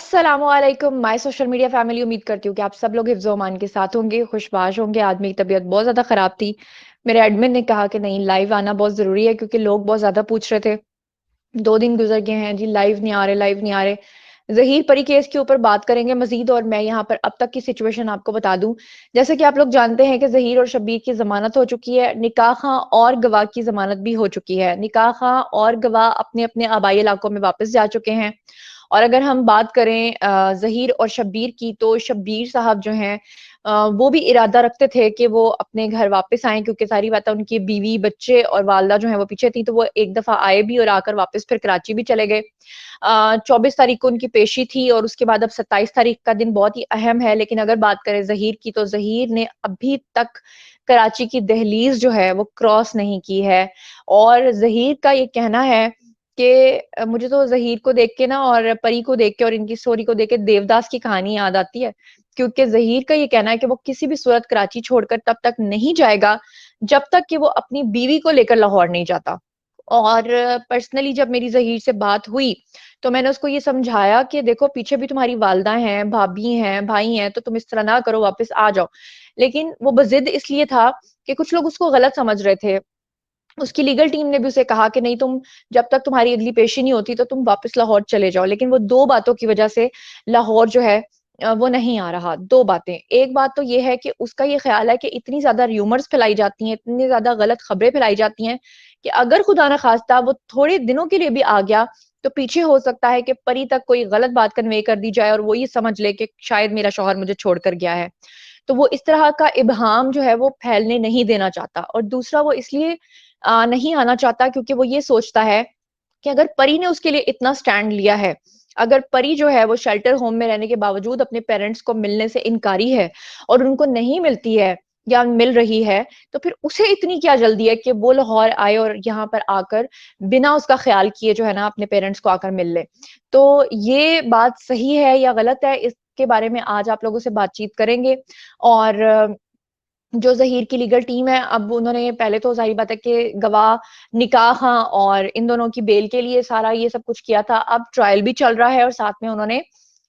अस्सलामुअलैकुम my social media family. उम्मीद करती हूँ कि आप सब लोग हिफ्ज़ अमान के साथ होंगे, खुशबाश होंगे। आज मेरी तबीयत बहुत ज़्यादा ख़राब थी। मेरे एडमिन ने कहा कि नहीं, लाइव आना बहुत ज़रूरी है क्योंकि लोग बहुत ज़्यादा पूछ रहे थे। 2 दिन गुज़र गए हैं जी, लाइव नहीं आ रहे, लाइव नहीं आ रहे। ज़हीर परी केस के ऊपर बात करेंगे मज़ीद, और मैं यहाँ पर अब तक की सिचुएशन आपको बता दूँ। जैसे कि आप लोग जानते हैं कि ज़हीर और शब्बीर की ज़मानत हो चुकी है, निकाह खां और गवाह की ज़मानत भी हो चुकी है। निकाह खां और गवाह अपने-अपने आबाई इलाकों में वापस जा चुके हैं। और अगर हम बात करें ज़हीर और शब्बीर की, तो शब्बीर साहब जो हैं वो भी इरादा रखते थे कि वो अपने घर वापस आएँ, क्योंकि सारी बात है उनकी बीवी, बच्चे और वालिदा जो हैं वो पीछे थी, तो वो एक दफ़ा आए भी और आकर वापस फिर कराची भी चले गए। 24 तारीख को उनकी पेशी थी और उसके बाद अब 27 तारीख का दिन बहुत ही अहम है। लेकिन अगर बात करें ज़हीर की, तो ज़हीर ने अभी तक कराची की दहलीज़ जो है वो क्रॉस नहीं की है। और ज़हीर का ये कहना है कि मुझे तो ज़हीर को देख के ना और परी को देख के और इनकी स्टोरी को देख के देवदास की कहानी याद आती है। क्योंकि ज़हीर का ये कहना है कि वो किसी भी सूरत कराची छोड़कर तब तक नहीं जाएगा, जब तक कि वो अपनी बीवी को लेकर लाहौर नहीं जाता। और पर्सनली जब मेरी ज़हीर से बात हुई, तो मैंने उसको ये समझाया कि देखो, पीछे भी तुम्हारी वालिदा हैं, भाभी हैं, भाई हैं, तो तुम इस तरह ना करो, वापस आ जाओ। लेकिन वो बज़िद इसलिए था कि कुछ लोग उसको गलत समझ रहे थे। उसकी लीगल टीम ने भी उसे कहा कि नहीं, तुम जब तक तुम्हारी अगली पेशी नहीं होती तो तुम वापस लाहौर चले जाओ। लेकिन वो 2 बातों की वजह से लाहौर जो है वो नहीं आ रहा। 2 बातें। एक बात तो ये है कि उसका ये ख़्याल है कि इतनी ज़्यादा र्यूमर्स फैलाई जाती हैं, इतनी ज़्यादा गलत खबरें फैलाई जाती हैं कि अगर खुदा ना ख़ास्ता वो थोड़े दिनों के लिए भी आ गया, तो पीछे हो सकता है कि परी तक कोई गलत बात कन्वे कर दी जाए और वो ये समझ ले कि शायद मेरा शौहर मुझे छोड़कर गया है। तो वो इस तरह का इब्हाम जो है वो फैलने नहीं देना चाहता। और दूसरा, वो इसलिए नहीं आना चाहता क्योंकि वो ये सोचता है कि अगर परी ने उसके लिए इतना स्टैंड लिया है, अगर परी जो है वो शेल्टर होम में रहने के बावजूद अपने पेरेंट्स को मिलने से इनकारी है और उनको नहीं मिलती है या मिल रही है, तो फिर उसे इतनी क्या जल्दी है कि वो लाहौर आए और यहाँ पर आकर बिना उसका ख्याल किए जो है ना अपने पेरेंट्स को आकर मिल ले। तो ये बात सही है या गलत है, इसके बारे में आज आप लोगों से बातचीत करेंगे। और जो ज़हीर की लीगल टीम है, अब उन्होंने पहले तो ज़ाहिर बात है कि गवाह, निकाह हाँ, और इन दोनों की बेल के लिए सारा ये सब कुछ किया था। अब ट्रायल भी चल रहा है और साथ में उन्होंने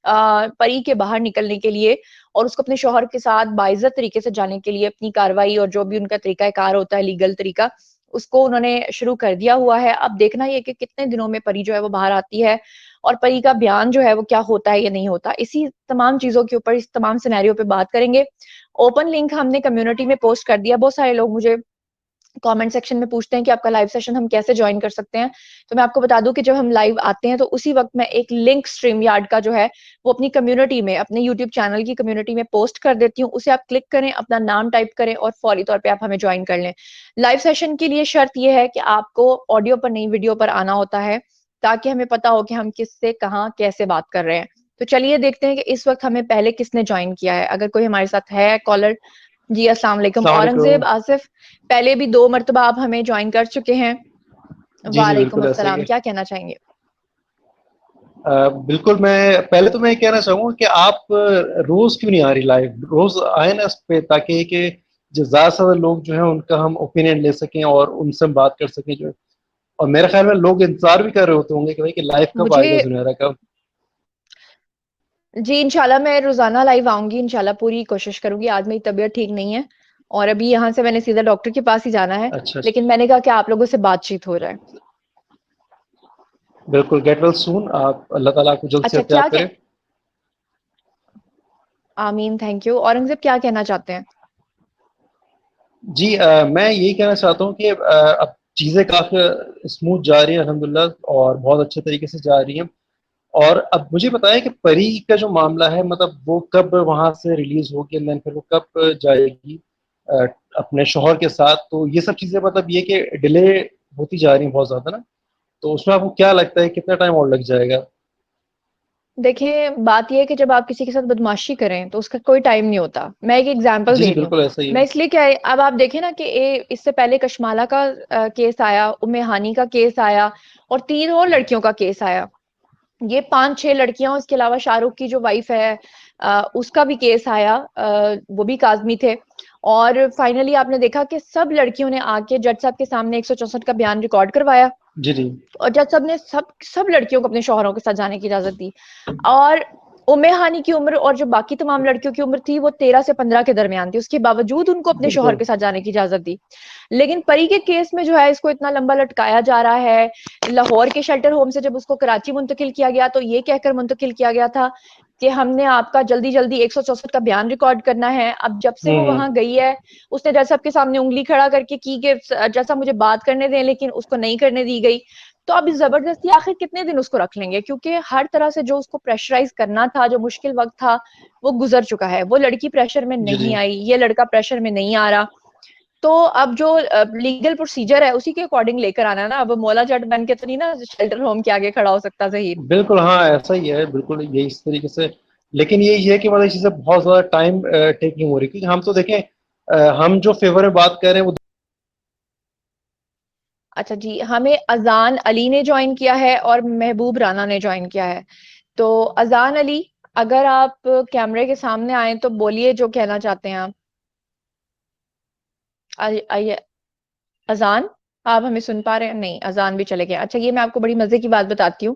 परी के बाहर निकलने के लिए और उसको अपने शौहर के साथ बाइज़्ज़त तरीके से जाने के लिए अपनी कार्रवाई और जो भी उनका तरीका-ए-कार होता है, लीगल तरीका, उसको उन्होंने शुरू कर दिया हुआ है। अब देखना ये है कि कितने दिनों में परी जो है वो बाहर आती है और परी का बयान जो है वो क्या होता है या नहीं होता। इसी तमाम चीज़ों के ऊपर, इस तमाम सिनेरियो पे बात करेंगे। ओपन लिंक हमने कम्युनिटी में पोस्ट कर दिया। बहुत सारे लोग मुझे कमेंट सेक्शन में पूछते हैं कि आपका लाइव सेशन हम कैसे जॉइन कर सकते हैं। तो मैं आपको बता दूं कि जब हम लाइव आते हैं तो उसी वक्त मैं एक लिंक स्ट्रीम यार्ड का जो है वो अपनी कम्युनिटी में, अपने यूट्यूब चैनल की कम्युनिटी में पोस्ट कर देती हूँ। उसे आप क्लिक करें, अपना नाम टाइप करें और फौरी तौर पे आप हमें ज्वाइन कर लें। लाइव सेशन के लिए शर्त यह है कि आपको ऑडियो पर नहीं, वीडियो पर आना होता है, ताकि हमें पता हो कि हम किससे कहाँ कैसे बात कर रहे हैं। तो चलिए देखते हैं कि इस वक्त हमें पहले किसने ज्वाइन किया है। अगर कोई हमारे साथ है कॉलर। जी, अस्सलाम वालेकुम। अस्सलाम औरंगज़ेब वालेकुम। आसिफ, पहले भी 2 मर्तबा आप हमें जॉइन कर चुके हैं। जी जी, वालेकुम बिल्कुल ऐसा ही अस्सलाम, है। क्या कहना चाहेंगे? बिल्कुल, मैं पहले तो मैं ये कहना चाहूँगा कि आप रोज़ क्यों नहीं आ रही लाइव? रोज़ आएँ ना इस पे, ताकि कि जो ज़्यादा से ज़्यादा लोग जो हैं उनका हम ओपिनियन ले सकें और उनसे हम बात कर सकें जो। और मेरे ख़्याल में लोग इंतज़ार भी कर रहे होते होंगे कि भाई कि लाइव कब मुझे आएगा ज़ुनैरा, कब? जी, इंशाल्लाह मैं रोज़ाना लाइव आऊँगी, इंशाल्लाह पूरी कोशिश करूँगी। आज मेरी तबीयत ठीक नहीं है और अभी यहाँ से मैंने सीधा डॉक्टर के पास ही जाना है, अच्छा, अच्छा। लेकिन मैंने कहा कि आप लोगों से बातचीत हो जाए। बिल्कुल, गेट वेल सून। आप, अल्लाह ताला आपको जल्द अच्छा, सेहतयाब करे। आमीन, थैंक यू। औरंगज़ेब क्या कहना चाहते हैं? जी, मैं यही कहना चाहता हूँ कि अब चीज़ें काफ़ी स्मूथ जा रही हैं अल्हम्दुलिल्लाह, और बहुत अच्छे तरीके से जा रही हैं। और अब मुझे बताएं कि परी का जो मामला है, मतलब वो कब वहां से रिलीज होगी, एंड देन फिर वो कब जाएगी अ, अपने शोहर के साथ? तो ये सब चीजें, मतलब ये कि डिले होती जा रही है बहुत ज्यादा ना। तो उसमें आपको क्या लगता है कितना टाइम और लग जाएगा? देखिए, बात ये है कि जब आप किसी के साथ बदमाशी करें, तो उसका कोई टाइम नहीं होता। मैं एक एग्ज़ाम्पल जी दे जी, रही हूँ। बिल्कुल ऐसा ही है। मैं इसलिए क्या है, अब आप देखें ना कि इससे पहले कशमाला का केस आया, उम्मे हानी का केस आया और 3 और लड़कियों का केस आया। ये 5-6 लड़कियां, उसके अलावा शाहरुख की जो वाइफ है उसका भी केस आया, वो भी काज़मी थे। और फाइनली आपने देखा कि सब लड़कियों ने आके जज साहब के सामने 164 का बयान रिकॉर्ड करवाया जी जी। और जज साहब ने सब सब लड़कियों को अपने शौहरों के साथ जाने की इजाजत दी। और उम्मे हानी की उम्र और जो बाकी तमाम लड़कियों की उम्र थी वो 13 से 15 के दरमियान थी, उसके बावजूद उनको अपने शोहर बिल्कुल। के साथ जाने की इजाजत दी। लेकिन परी के केस में जो है इसको इतना लंबा लटकाया जा रहा है। लाहौर के शेल्टर होम से जब उसको कराची मुंतकिल किया गया तो ये कहकर मुंतकिल किया गया था कि हमने आपका जल्दी जल्दी 164 का बयान रिकॉर्ड करना है। अब जब से वो वहां गई है, उसने जज साहब के सामने उंगली खड़ा करके की कि जज साहब मुझे बात करने दें, लेकिन उसको नहीं करने दी गई। तो अब जबरदस्ती आखिर कितने दिन उसको रख लेंगे, क्योंकि हर तरह से जो उसको प्रेशराइज करना था, जो मुश्किल वक्त था, वो गुजर चुका है। वो लड़की प्रेशर में जी, नहीं जी। आई, ये लड़का प्रेशर में नहीं आ रहा। तो अब जो लीगल प्रोसीजर है उसी के अकॉर्डिंग लेकर आना है ना। अब मौला जट बन के तो नहीं ना शेल्टर होम के आगे खड़ा हो सकता जहीर। बिल्कुल, हाँ, ऐसा ही है, बिल्कुल यही इस तरीके से। लेकिन ये है कि मतलब चीज़ें बहुत ज़्यादा टाइम टेकिंग हो रही है, क्योंकि हम तो देखें, हम जो फ़ेवर में बात कर रहे हैं वो। अच्छा जी, हमें अजान अली ने ज्वाइन किया है और महबूब राना ने ज्वाइन किया है। तो अजान अली, अगर आप कैमरे के सामने आए तो बोलिए जो कहना चाहते हैं आप। आइए। अजान, आप हमें सुन पा रहे हैं? नहीं, अजान भी चले गए। अच्छा, ये मैं आपको बड़ी मजे की बात बताती हूँ।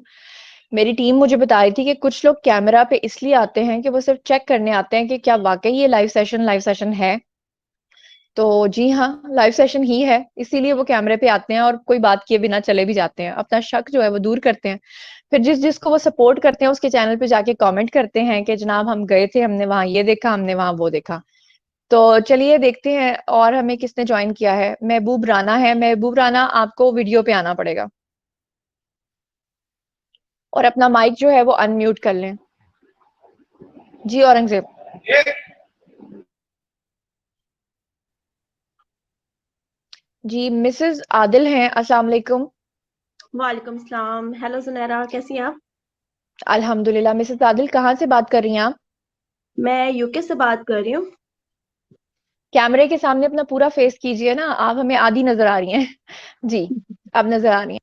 मेरी टीम मुझे बता रही थी कि कुछ लोग कैमरा पे इसलिए आते हैं कि वो सिर्फ चेक करने आते हैं कि क्या वाकई ये लाइव सेशन है। तो जी हाँ, लाइव सेशन ही है, इसीलिए वो कैमरे पे आते हैं और कोई बात किए बिना चले भी जाते हैं, अपना शक जो है वो दूर करते हैं। फिर जिस जिसको वो सपोर्ट करते हैं उसके चैनल पे जाके कमेंट करते हैं कि जनाब हम गए थे, हमने वहां ये देखा, हमने वहां वो देखा। तो चलिए देखते हैं और हमें किसने ज्वाइन किया है। महबूब राना है। महबूब राना, आपको वीडियो पे आना पड़ेगा और अपना माइक जो है वो अनम्यूट कर लें। जी औरंगजेब। जी मिसेस आदिल हैं, अस्सलाम वालेकुम। वालेकुम सलाम। हेलो सुनैरा, कैसी हैं आप? अल्हम्दुलिल्लाह। मिसेस आदिल कहाँ से बात कर रही हैं आप? मैं यूके से बात कर रही हूँ। कैमरे के सामने अपना पूरा फेस कीजिए ना, आप हमें आधी नजर आ रही हैं। जी, आप नजर आ रही हैं।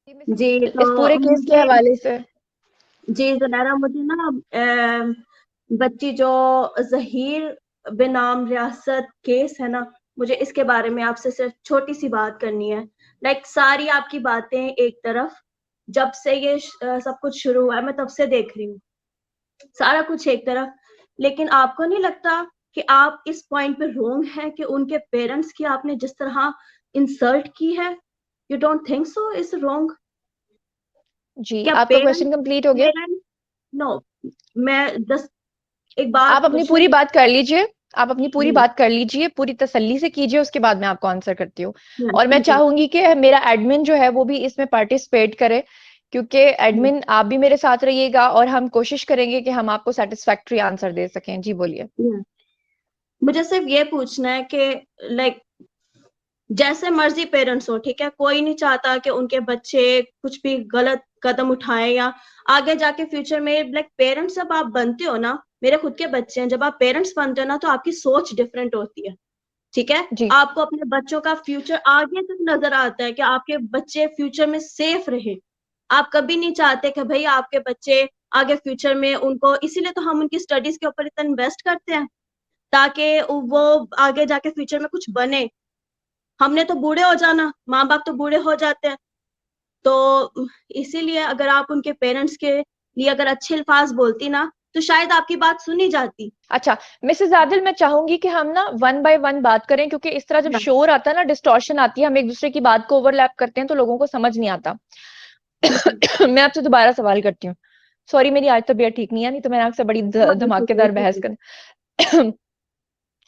जी मिसेस जी आदिल, तो इस पूरे केस के मुझे हवाले से। जी सुनैरा, मुझे ना बच्ची जो जहीर बेनाम रियासत केस है ना, मुझे इसके बारे में आपसे सिर्फ छोटी सी बात करनी है। लाइक सारी आपकी बातें एक तरफ, जब से ये सब कुछ शुरू हुआ है मैं तब से देख रही हूँ, सारा कुछ एक तरफ। लेकिन आपको नहीं लगता कि आप इस पॉइंट पे रोंग हैं कि उनके पेरेंट्स की आपने जिस तरह इंसल्ट की है? You don't think so is wrong? जी, क्या आपका पेरेंट्स क्वेश्चन कंप्लीट हो गया? पेरेंट्स नो, मैं जस्ट एक बात आप अपनी पूछना। पूरी बात कर लीजिए। आप अपनी पूरी जी बात कर लीजिए, पूरी तसल्ली से कीजिए, उसके बाद मैं आपको आंसर करती हूँ। और मैं थैंक यू। चाहूंगी कि मेरा एडमिन जो है वो भी इसमें पार्टिसिपेट करे, क्योंकि एडमिन आप भी मेरे साथ रहिएगा और हम कोशिश करेंगे कि हम आपको सेटिस्फैक्ट्री आंसर दे सकें। जी बोलिए। मुझे सिर्फ ये पूछना है कि लाइक जैसे मर्जी पेरेंट्स हो, ठीक है, कोई नहीं चाहता कि उनके बच्चे कुछ भी गलत कदम उठाएं या आगे जाके फ्यूचर में। लाइक पेरेंट्स जब आप बनते हो ना, मेरे खुद के बच्चे हैं, जब आप पेरेंट्स बनते हो ना तो आपकी सोच डिफरेंट होती है, ठीक है। जी आपको अपने बच्चों का फ्यूचर आगे तक नजर आता है कि आपके बच्चे फ्यूचर में सेफ रहे। आप कभी नहीं चाहते कि भाई आपके बच्चे आगे फ्यूचर में उनको, इसीलिए तो हम उनकी स्टडीज के ऊपर इतना इन्वेस्ट करते हैं ताकि वो आगे जाके फ्यूचर में कुछ बने। हमने तो बूढ़े हो जाना, माँ बाप तो बूढ़े हो जाते हैं। तो इसीलिए अगर आप उनके पेरेंट्स के लिए अगर अच्छे अल्फाज बोलती ना तो शायद आपकी बात सुनी जाती। अच्छा, मिसेस आदिल, मैं चाहूंगी कि हम ना वन बाय वन बात करें, क्योंकि इस तरह जब शोर आता है ना, डिस्टॉर्शन आती है, हम एक दूसरे की बात को ओवरलैप करते हैं तो लोगों को समझ नहीं आता। मैं आपसे दोबारा सवाल करती हूँ। सॉरी, मेरी आज तबीयत ठीक नहीं है, नहीं तो मैं आपसे बड़ी धमाकेदार बहस कर।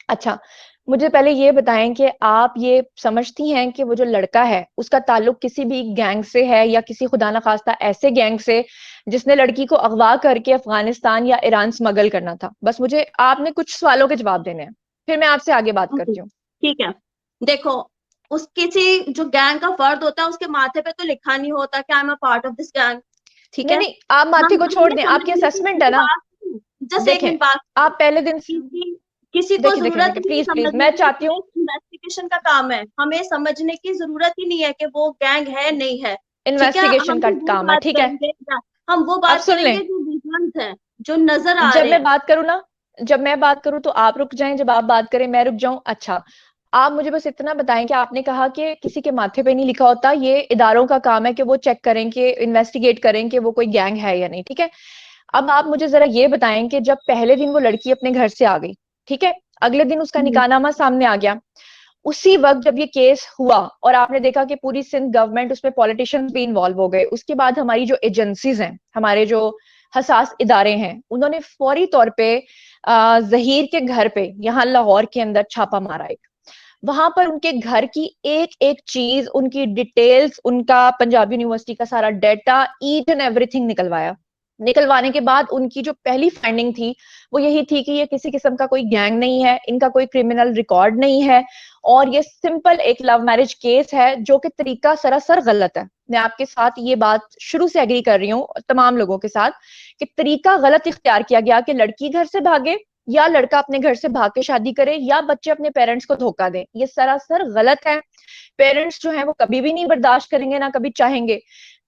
अच्छा, मुझे पहले ये बताएं कि आप ये समझती हैं कि वो जो लड़का है उसका ताल्लुक किसी भी गैंग से है, या किसी खुदा ना खास्ता ऐसे गैंग से जिसने लड़की को अगवा करके अफगानिस्तान या ईरान स्मगल करना था? बस मुझे आपने कुछ सवालों के जवाब देने हैं, फिर मैं आपसे आगे बात करती हूँ। ठीक है, देखो, उस किसी जो गैंग का फर्द होता है उसके माथे पे तो लिखा नहीं होता कि I am a part of this gang, ठीक नहीं है। नहीं, आप माथे को छोड़ हमने दें, आपकी समझने की असेसमेंट है मेरी ना। बात, जस्ट एक देखें, मिनट बात। आप पहले दिन किसी किसी को देखिए देखिए जरूरत देखिए, ही नहीं प्लीज प्लीज, समझने मैं की, चाहती ये हूँ। एक इन्वेस्टिगेशन का काम है, हमें समझने की जरूरत ही नहीं है कि वो गैंग है नहीं है, ठीक है। इन्वेस्टिगेशन हम का वो काम है, बात ठीक है। करेंगे, हम वो आप बात सुन लें। करेंगे जो विजुअल्स हैं, जो नजर आ जब रहे मैं हैं। बात करूँ ना, जब मैं बात करूँ तो आप रुक जाएं, जब आप बात करें मैं रुक जाऊं। अच्छा, आप मुझे बस इतना बताएं कि आपने कहा कि किसी के माथे पे नहीं लिखा होता, ये इदारों का काम है कि वो चेक करें, कि इन्वेस्टिगेट करें कि वो कोई गैंग है या नहीं, ठीक है। अब आप मुझे जरा ये बताएं कि जब पहले दिन वो लड़की अपने घर से आ गई, ठीक है, अगले दिन उसका निकाहनामा सामने आ गया, उसी वक्त जब ये केस हुआ और आपने देखा कि पूरी सिंध गवर्नमेंट उसमें पॉलिटिशियंस भी इन्वॉल्व हो गए, उसके बाद हमारी जो एजेंसीज हैं, हमारे जो हसास इदारे हैं, उन्होंने फौरी तौर पे जहीर के घर पे यहाँ लाहौर के अंदर छापा मारा। एक वहां पर उनके घर की एक एक चीज, उनकी डिटेल्स, उनका पंजाब यूनिवर्सिटी का सारा डेटा, ईच एंड एवरीथिंग निकलवाया। निकलवाने के बाद उनकी जो पहली फाइंडिंग थी वो यही थी कि ये किसी किस्म का कोई गैंग नहीं है, इनका कोई क्रिमिनल रिकॉर्ड नहीं है, और ये सिंपल एक लव मैरिज केस है जो कि तरीका सरासर गलत है। मैं आपके साथ ये बात शुरू से एग्री कर रही हूँ तमाम लोगों के साथ कि तरीका गलत इख्तियार किया गया कि लड़की घर से भागे या लड़का अपने घर से भाग के शादी करे या बच्चे अपने पेरेंट्स को धोखा दें, ये सरासर गलत है। पेरेंट्स जो है वो कभी भी नहीं बर्दाश्त करेंगे, ना कभी चाहेंगे।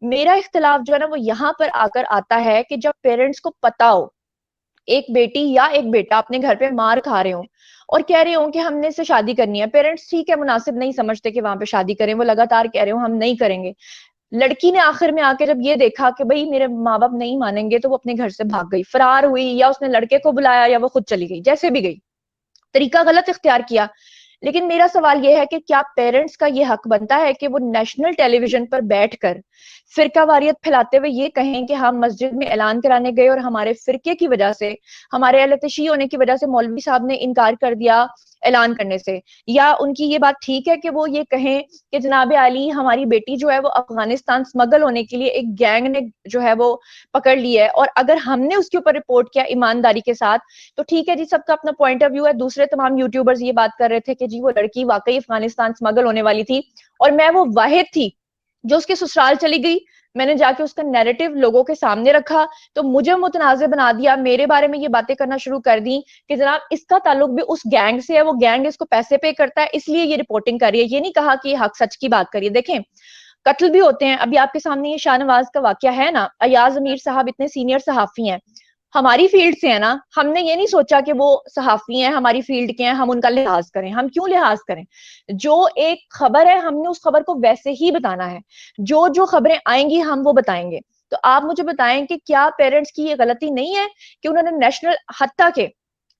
मेरा इख्तिलाफ जो है ना वो यहाँ पर आकर आता है कि जब पेरेंट्स को पता हो एक बेटी या एक बेटा अपने घर पे मार खा रहे हो और कह रहे हो कि हमने इससे शादी करनी है, पेरेंट्स ठीक है मुनासिब नहीं समझते कि वहां पे शादी करें, वो लगातार कह रहे हो हम नहीं करेंगे। लड़की ने आखिर में आके जब ये देखा कि भाई मेरे माँ बाप नहीं मानेंगे, तो वो अपने घर से भाग गई, फरार हुई, या उसने लड़के को बुलाया या वो खुद चली गई, जैसे भी गई, तरीका गलत इख्तियार किया। लेकिन मेरा सवाल यह है कि क्या पेरेंट्स का ये हक बनता है कि वो नेशनल टेलीविजन पर बैठकर फिरकावारियत फैलाते हुए ये कहें कि हम मस्जिद में ऐलान कराने गए और हमारे फिरके की वजह से, हमारे अहलतशी होने की वजह से मौलवी साहब ने इनकार कर दिया ऐलान करने से? या उनकी ये बात ठीक है कि वो ये कहें कि जनाब आली हमारी बेटी जो है वो अफगानिस्तान स्मगल होने के लिए एक गैंग ने जो है वो पकड़ ली है, और अगर हमने उसके ऊपर रिपोर्ट किया ईमानदारी के साथ तो ठीक है जी, सबका अपना पॉइंट ऑफ व्यू है। दूसरे तमाम यूट्यूबर्स ये बात कर रहे थे कि जी वो लड़की वाकई अफगानिस्तान स्मगल होने वाली थी और मैं वो वाहिद थी जो उसके ससुराल चली गई, मैंने जाके उसका नैरेटिव लोगों के सामने रखा, तो मुझे मुतनाज़िर बना दिया, मेरे बारे में ये बातें करना शुरू कर दी कि जनाब इसका ताल्लुक भी उस गैंग से है, वो गैंग इसको पैसे पे करता है इसलिए ये रिपोर्टिंग कर रही है। ये नहीं कहा कि ये हक सच की बात करिए। देखें, कत्ल भी होते हैं, अभी आपके सामने ये शाहनवाज का वाकया है ना, अयाज अमीर साहब इतने सीनियर सहाफी हैं, हमारी फील्ड से है ना, हमने ये नहीं सोचा कि वो सहाफी हैं हमारी फील्ड के हैं हम उनका लिहाज करें, हम क्यों लिहाज करें? जो एक खबर है हमने उस खबर को वैसे ही बताना है, जो जो खबरें आएंगी हम वो बताएंगे। तो आप मुझे बताएं कि क्या पेरेंट्स की ये गलती नहीं है कि उन्होंने नेशनल, हत्ता के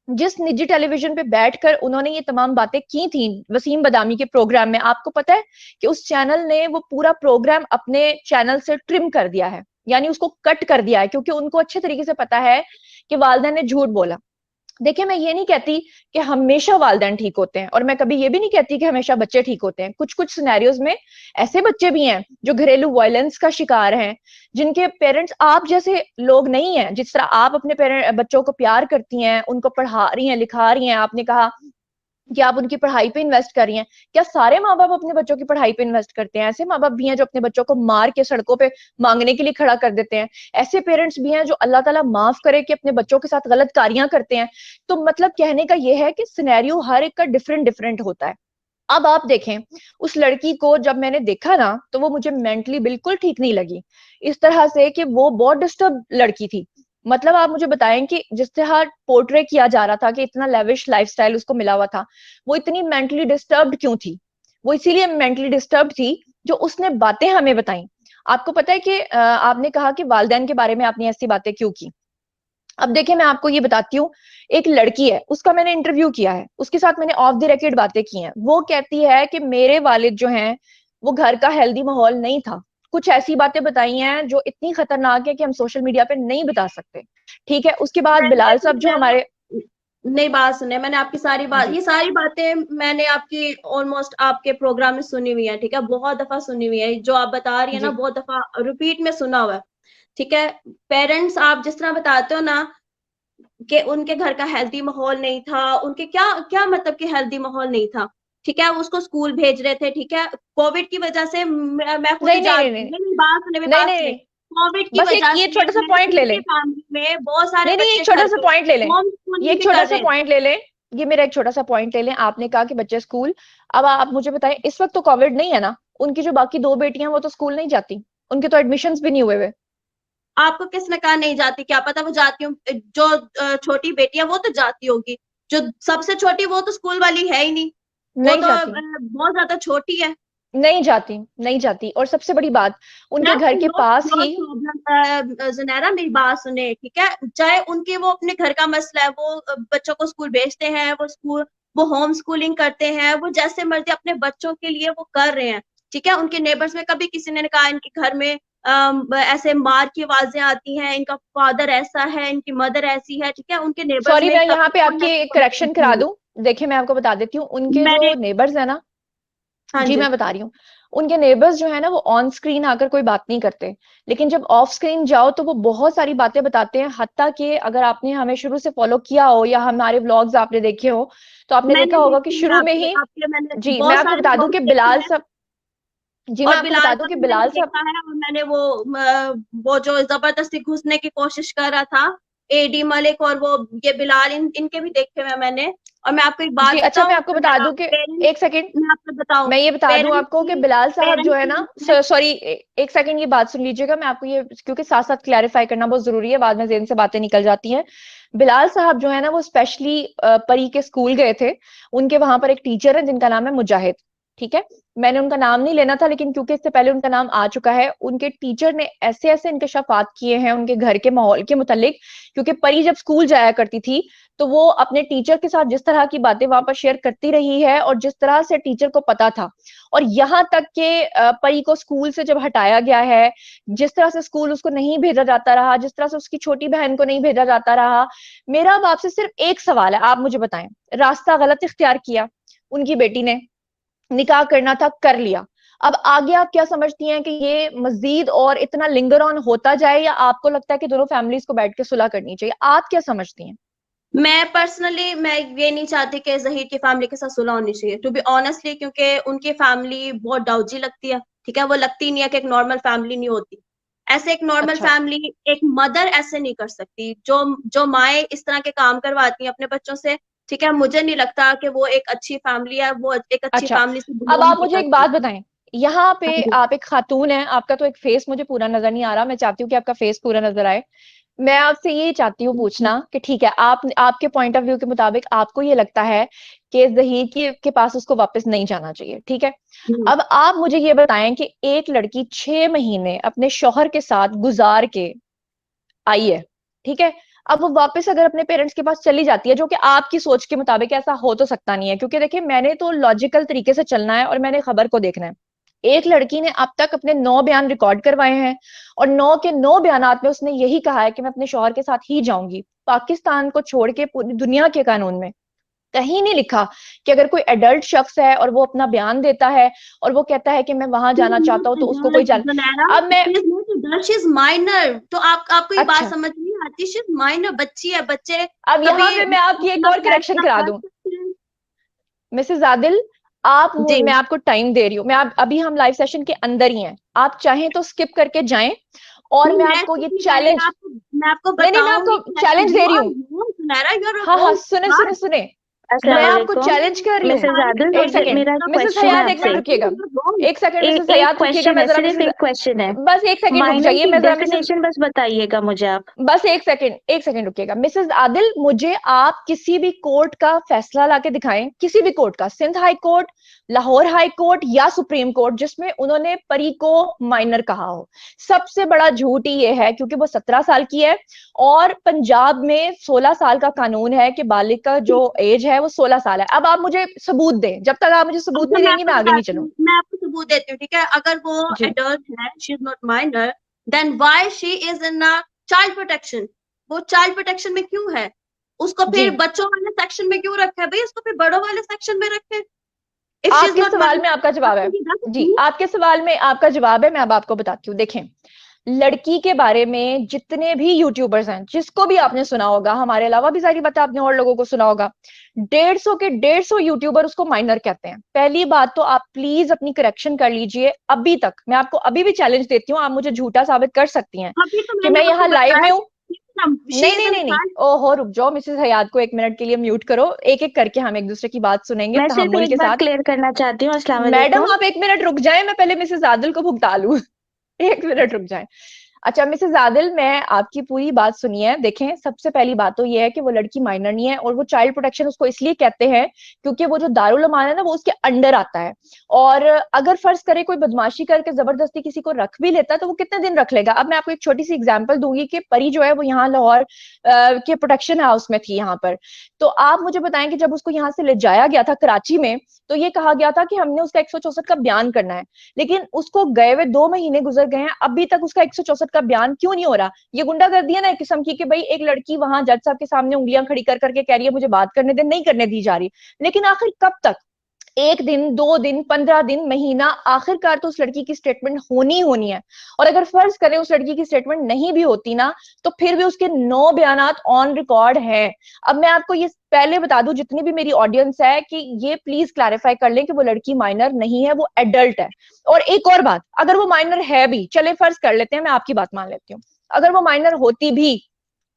जिस निजी टेलीविजन पे बैठकर उन्होंने ये तमाम बातें की थी वसीम बदामी के प्रोग्राम में, आपको पता है कि उस चैनल ने वो पूरा प्रोग्राम अपने चैनल से ट्रिम कर दिया है, यानी उसको कट कर दिया है, क्योंकि उनको अच्छे तरीके से पता है कि वालिदैन ने झूठ बोला। देखिए, मैं ये नहीं कहती कि हमेशा वालिदैन ठीक होते हैं, और मैं कभी ये भी नहीं कहती कि हमेशा बच्चे ठीक होते हैं। कुछ कुछ सिनेरियोज में ऐसे बच्चे भी हैं जो घरेलू वायलेंस का शिकार हैं, जिनके पेरेंट्स आप जैसे लोग नहीं हैं। जिस तरह आप अपने पेरेंट बच्चों को प्यार करती हैं, उनको पढ़ा रही हैं, लिखा रही हैं, आपने कहा कि आप उनकी पढ़ाई पे इन्वेस्ट कर रही हैं, क्या सारे माँ बाप अपने बच्चों की पढ़ाई पे इन्वेस्ट करते हैं? ऐसे माँ बाप भी हैं जो अपने बच्चों को मार के सड़कों पे मांगने के लिए खड़ा कर देते हैं। ऐसे पेरेंट्स भी हैं जो अल्लाह ताला माफ करे कि अपने बच्चों के साथ गलत कारियां करते हैं। तो मतलब कहने का यह है कि सिनेरियो हर एक का डिफरेंट डिफरेंट होता है। अब आप देखें, उस लड़की को जब मैंने देखा ना तो वो मुझे मेंटली बिल्कुल ठीक नहीं लगी, इस तरह से कि वो बहुत डिस्टर्ब लड़की थी। मतलब आप मुझे बताएं कि जिस तरह पोर्ट्रे किया जा रहा था कि इतना लेविश लाइफस्टाइल उसको मिला हुआ था, वो इतनी मेंटली डिस्टर्ब्ड क्यों थी? वो इसीलिए मेंटली डिस्टर्ब्ड थी जो उसने बातें हमें बताई। आपको पता है कि आपने कहा कि वालिदैन के बारे में आपने ऐसी बातें क्यों की। अब देखिए, मैं आपको ये बताती हूँ, एक लड़की है, उसका मैंने इंटरव्यू किया है, उसके साथ मैंने ऑफ द रिकॉर्ड बातें की हैं। वो कहती है कि मेरे वालिद जो हैं वो घर का हेल्दी माहौल नहीं था, कुछ ऐसी बातें बताई हैं जो इतनी खतरनाक है कि हम सोशल मीडिया पे नहीं बता सकते। ठीक है, उसके बाद बिलाल साहब जो हमारे, नहीं, बात सुने, मैंने आपकी सारी बात, जी ये सारी बातें मैंने आपकी ऑलमोस्ट आपके प्रोग्राम में सुनी हुई है, ठीक है, बहुत दफा सुनी हुई है, जो आप बता रही है ना जी बहुत दफा रिपीट में सुना हुआ है, ठीक है। पेरेंट्स आप जिस तरह बताते हो ना कि उनके घर का हेल्दी माहौल नहीं था, उनके क्या क्या मतलब कि हेल्दी माहौल नहीं था, ठीक है, उसको स्कूल भेज रहे थे, ठीक है, कोविड की वजह से मैं खुद नहीं नहीं नहीं नहीं बात सुने, नहीं बात नहीं सुने, नहीं, कोविड की बस एक वजह ये से छोटा सा मेरे पॉइंट ले खुद लें। की फैमिली में बहुत सारे नहीं नहीं, बच्चे एक छोटा घर सा पे पॉइंट ले लें, होम ये स्कूलिंग एक भी छोटा कर सा रहे थे। पॉइंट ले लें, ये मेरा एक छोटा सा पॉइंट ले लें। आपने कहा कि बच्चे स्कूल, अब आप मुझे बताएं, इस वक्त तो कोविड नहीं है ना, उनकी जो बाकी दो बेटियां वो तो स्कूल नहीं जाती, उनके तो एडमिशन्स भी नहीं हुए हुए। आपको किसने कहा नहीं जाती? क्या पता वो जाती हो, जो छोटी बेटी है वो तो जाती होगी, जो सबसे छोटी वो तो स्कूल वाली है ही नहीं, वो नहीं तो जाती। बहुत ज्यादा छोटी है। नहीं जाती, नहीं जाती। और सबसे बड़ी बात, उनके घर के पास ही जुनैरा मेरी बात सुने, ठीक है, चाहे उनके वो अपने घर का मसला है, वो बच्चों को स्कूल भेजते हैं, वो होम स्कूलिंग करते हैं, वो जैसे मर्जी अपने बच्चों के लिए वो कर रहे हैं, ठीक है। उनके नेबर्स में कभी किसी ने कहा इनके घर में ऐसे मार की आवाजें आती हैं, इनका फादर ऐसा है, इनकी मदर ऐसी है, ठीक है, उनके नेबर्स सॉरी, में मैं यहाँ कभी पे कोई आपकी ऐसी करेक्शन कंप्लेंट करा नहीं है। दूं। देखिए, मैं आपको बता देती हूँ, उनके मैंने, जो नेबर्स है ना, हाँ जी जी, मैं बता रही हूँ, उनके नेबर्स जो है ना, वो ऑन स्क्रीन आकर कोई बात नहीं करते, लेकिन जब ऑफ स्क्रीन जाओ तो वो बहुत सारी बातें बताते हैं। हत्ता कि अगर आपने हमें शुरू से फॉलो किया हो या हमारे व्लॉग्स आपने देखे हो, तो आपने देखा मैंने होगा कि देखे हैं शुरू में आपके ही, आपके मैंने जी मैं बहुत आपको सारे बता दूं ब्लॉग कि देखे बिलाल हैं। साहब, जी मैं और आपको बता बिलाल दूं का कि भी मैंने बिलाल साहब, देखा है, और मैंने वो जो जबरदस्ती घुसने की कोशिश कर रहा था, एडी मलिक, और वो ये बिलाल, इनके भी देखे हुए मैंने। और मैं आपको एक जी बात अच्छा, मैं बताऊं, आपको तो बता मेरा दूं कि, पेरेंट्स, एक सेकंड, मैं आपको बताऊं, मैं ये बता दूं पेरेंट्स आपको कि की बिलाल साहब जो पेरेंट्स है ना, की सॉरी, एक सेकंड ये बात सुन लीजिएगा, मैं आपको ये, क्योंकि साथ साथ क्लैरिफाई करना बहुत जरूरी है, बाद में जेन से बातें निकल जाती हैं। बिलाल साहब जो है ना, वो स्पेशली परी के स्कूल गए थे। उनके वहां पर एक टीचर है जिनका नाम है मुजाहिद, ठीक है। मैंने उनका नाम नहीं लेना था, लेकिन क्योंकि इससे पहले उनका नाम आ चुका है, उनके टीचर ने ऐसे ऐसे इंकशाफात किए हैं उनके घर के माहौल के मुतालिक। क्योंकि परी जब स्कूल जाया करती थी, तो वो अपने टीचर के साथ जिस तरह की बातें वहां पर शेयर करती रही है, और जिस तरह से टीचर को पता था, और यहाँ तक कि परी को स्कूल से जब हटाया गया है, जिस तरह से स्कूल उसको नहीं भेजा जाता रहा, जिस तरह से उसकी छोटी बहन को नहीं भेजा जाता रहा। मेरा अब आपसे सिर्फ एक सवाल है, आप मुझे बताएं, रास्ता गलत इख्तियार किया उनकी बेटी ने, निकाह करना था, कर लिया, अब आगे आप क्या समझती हैं कि ये मजीद और इतना लिंगर ऑन होता जाए, या आपको लगता है कि दोनों फैमिलीज को बैठ के सुलह करनी चाहिए? आप क्या समझती हैं? मैं पर्सनली मैं ये नहीं चाहती कि जहीर की फैमिली के साथ सुलह होनी चाहिए, टू बी ऑनेस्टली, क्योंकि उनकी फैमिली बहुत डाउजी लगती है, ठीक है, वो लगती नहीं है कि एक नॉर्मल फैमिली नहीं होती। ऐसे एक नॉर्मल अच्छा, फैमिली, एक मदर ऐसे नहीं कर सकती, जो जो माए इस तरह के काम करवाती हैं अपने बच्चों से, ठीक है, मुझे नहीं लगता कि वो एक अच्छी फैमिली है, वो एक अच्छी अच्छा। फैमिली से अब बिलोंग आप नहीं मुझे एक बात करती। बताएं, यहाँ हाँ पे जी। आप एक खातून हैं, आपका तो एक फेस मुझे पूरा नजर नहीं आ रहा, मैं चाहती हूँ कि आपका फेस पूरा नजर आए। मैं आपसे ये चाहती हूँ पूछना कि ठीक है, आप आपके पॉइंट ऑफ व्यू के मुताबिक आपको ये लगता है कि जहीर के पास उसको वापस नहीं जाना चाहिए, ठीक है। अब आप मुझे ये बताएं कि एक लड़की 6 महीने अपने शौहर के साथ गुजार के आई है, ठीक है। अब वो वापस अगर अपने पेरेंट्स के पास चली जाती है, जो कि आपकी सोच के मुताबिक ऐसा हो तो सकता नहीं है, क्योंकि देखिए मैंने तो लॉजिकल तरीके से चलना है और मैंने खबर को देखना है। एक लड़की ने अब तक अपने 9 बयान रिकॉर्ड करवाए हैं, और 9 के 9 बयानात में उसने यही कहा है कि मैं अपने शौहर के साथ ही जाऊंगी, पाकिस्तान को छोड़ के पूरी दुनिया के कानून में कहीं नहीं लिखा कि अगर कोई एडल्ट शख्स है और वो अपना बयान देता है और वो कहता है कि मैं वहां जाना चाहता हूं, तो उसको कोई जान। अब मैं, शी इज माइनर, तो आपको ये बात अच्छा, समझ नहीं आती, शी इज माइनर, बच्ची है, बच्चे अब कभी यहाँ पे मैं आपकी एक अपना और करेक्शन फैसला करा कर दूं, सकते हैं। मिसेस आदिल, जी, मैं आपको टाइम दे रही हूँ, अभी हम लाइव सेशन के अंदर ही हैं, आप चाहें तो स्किप करके जाएं, और नहीं, मैं मैं आपको कुछ ये नहीं कह रही, चैलेंज, मैं आपको नहीं नहीं, मैं बताऊंगी आपको कि चैलेंज दे यू रही आर हूँ। रोंग सुनहरा, यू आर हाँ हाँ, रोंग सुने सुने सुने, अस्सलाम मैं आपको वालेकुम चैलेंज कर रही हूँ। मिसेस आदिल, एक सेकेंड, मेरा मिसेस क्वेश्चन है हयात एक मिनट आपसे। रुकिएगा, एक सेकंड मिसेस एक हयात रुकिएगा, क्वेश्चन मैं है, जरा सिर्फ मिसेस, एक क्वेश्चन है। बस एक सेकंड रुक माइनर जाइए, की मैं जरा मिसेस, डेफिनेशन बस बताइएगा मुझे आप। बस एक सेकंड रुकिएगा मिसेस आदिल, मुझे आप किसी भी कोर्ट का फैसला लाके दिखाएं, किसी भी कोर्ट का, Sindh high court, Lahore high court या सुप्रीम कोर्ट, जिसमें उन्होंने परी को माइनर कहा हो। सबसे बड़ा झूठ ही ये है, क्योंकि वो 17 साल की है, और पंजाब में 16 साल का कानून है कि बालिग का जो एज है वो 16 साल है। अब आप मुझे सबूत दें, जब तक आप मुझे सबूत अच्छा, नहीं देंगी मैं आगे नहीं चलूँ। मैं आपको सबूत देती हूँ, ठीक है, अगर वो जी, एडल्ट है, she is not minor, then why she is in child protection, वो चाइल्ड प्रोटेक्शन में क्यों है? उसको जी, फिर बच्चों वाले सेक्शन में क्यों रखा है भाई, उसको फिर बड़ों वाले सेक्शन में रखे, इफ शी इज आपके नॉट सवाल में माइनर। आपका जवाब है, आपको ये जी दस, आपके सवाल में आपका जवाब है, मैं अब आपको बताती हूँ। देखें, लड़की के बारे में जितने भी यूट्यूबर्स हैं, जिसको भी आपने सुना होगा, हमारे अलावा भी सारी बातें आपने और लोगों को सुना होगा, 150 यूट्यूबर उसको माइनर कहते हैं। पहली बात तो आप प्लीज अपनी करेक्शन कर लीजिए, अभी तक मैं आपको अभी भी चैलेंज देती हूँ, आप मुझे झूठा साबित कर सकती हैं अभी तो कि मैंने मैं आपको यहाँ लाइव में बताया हूँ। शी नहीं इज नहीं इन नहीं नहीं, चाइल्ड। ओहो रुक जाओ, मिसेस हयात को 1 मिनट के लिए म्यूट करो, एक एक करके हम एक दूसरे की बात सुनेंगे मैं सिर्फ तहम्मुल एक के बात साथ। क्लियर करना चाहती हूँ। अस्सलाम मैडम वालेकुम। आप 1 मिनट रुक जाए, मैं पहले मिसेस आदिल को भुगता लूं। 1 मिनट रुक जाए। अच्छा मिसेस आदिल, मैं आपकी पूरी बात सुनी है। देखें, सबसे पहली बात तो ये है कि वो लड़की माइनर नहीं है, और वो चाइल्ड प्रोटेक्शन उसको इसलिए कहते हैं क्योंकि वो जो दारुल अमान है ना, वो उसके अंडर आता है। और अगर फर्ज करे कोई बदमाशी करके जबरदस्ती किसी को रख भी लेता है तो वो कितने दिन रख लेगा। अब मैं आपको एक छोटी सी एग्जाम्पल दूंगी कि परी जो है वो यहाँ लाहौर के प्रोटेक्शन हाउस में थी यहाँ पर। तो आप मुझे बताएं कि जब उसको यहाँ से ले जाया गया था कराची में, तो ये कहा गया था कि हमने उसका 164 का बयान करना है। लेकिन उसको गए हुए 2 महीने गुजर गए हैं, अभी तक उसका 164 का बयान क्यों नहीं हो रहा। ये गुंडागर्दी है ना एक किस्म की, कि भाई एक लड़की वहां जज साहब के सामने उंगलियां खड़ी कर करके कह रही है मुझे बात करने दे, नहीं करने दी जा रही। लेकिन आखिर कब तक, 1 दिन, 2 दिन, 15 दिन, महीना, आखिरकार तो उस लड़की की स्टेटमेंट होनी होनी है। और अगर फर्ज करें उस लड़की की स्टेटमेंट नहीं भी होती ना, तो फिर भी उसके 9 बयानात ऑन रिकॉर्ड हैं। अब मैं आपको ये पहले बता दूं, जितनी भी मेरी ऑडियंस है, कि ये प्लीज क्लैरिफाई कर लें कि वो लड़की माइनर नहीं है, वो एडल्ट है। और एक और बात, अगर वो माइनर है भी, चले फर्ज कर लेते हैं, मैं आपकी बात मान लेती हूँ, अगर वो माइनर होती भी,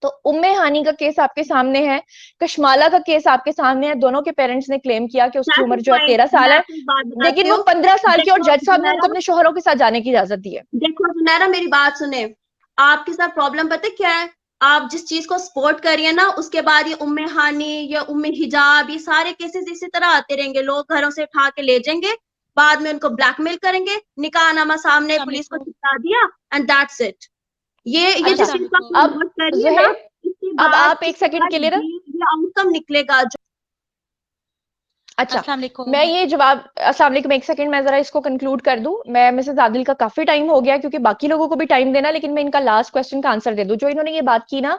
तो उम्मे हानी का केस आपके सामने है, कशमाला का केस आपके सामने है। दोनों के पेरेंट्स ने क्लेम किया कि उसकी That's उम्र the जो है point. 13 साल मैं है, आपको एक बात लेकिन बताती वो हूँ। 15 साल की, और देखो जज साहब ने उनको जुनैरा, अपने शोहरों के साथ जाने की इजाजत दी है। देखो जुनैरा, मेरी बात सुने। आपके साथ प्रॉब्लम पता है क्या है? आप जिस चीज को सपोर्ट कर रही है ना, उसके बाद ये उम्मे हानी या उम्मे हिजाब, ये सारे केसेस इसी तरह आते रहेंगे। लोग घरों से उठा के ले जाएंगे, बाद में उनको ब्लैकमेल करेंगे, निकाहनामा सामने पुलिस को चिपका दिया, एंड दैट्स इट। ये अच्छा, जिस चीज का आप अब सपोर्ट कर रही है ना, जुहैब, इसके अब बाद आप एक सेकंड के लिए ना, ये आउटकम निकलेगा। अच्छा, अस्सलाम मैं वालेकुम। ये जवाब, अस्सलाम वालेकुम, एक सेकंड मैं जरा इसको कंक्लूड कर दूं। मैं मिसेस आदिल का काफी टाइम हो गया क्योंकि बाकी लोगों को भी टाइम देना, लेकिन मैं इनका लास्ट क्वेश्चन का आंसर दे दूं। जो इन्होंने ये बात की ना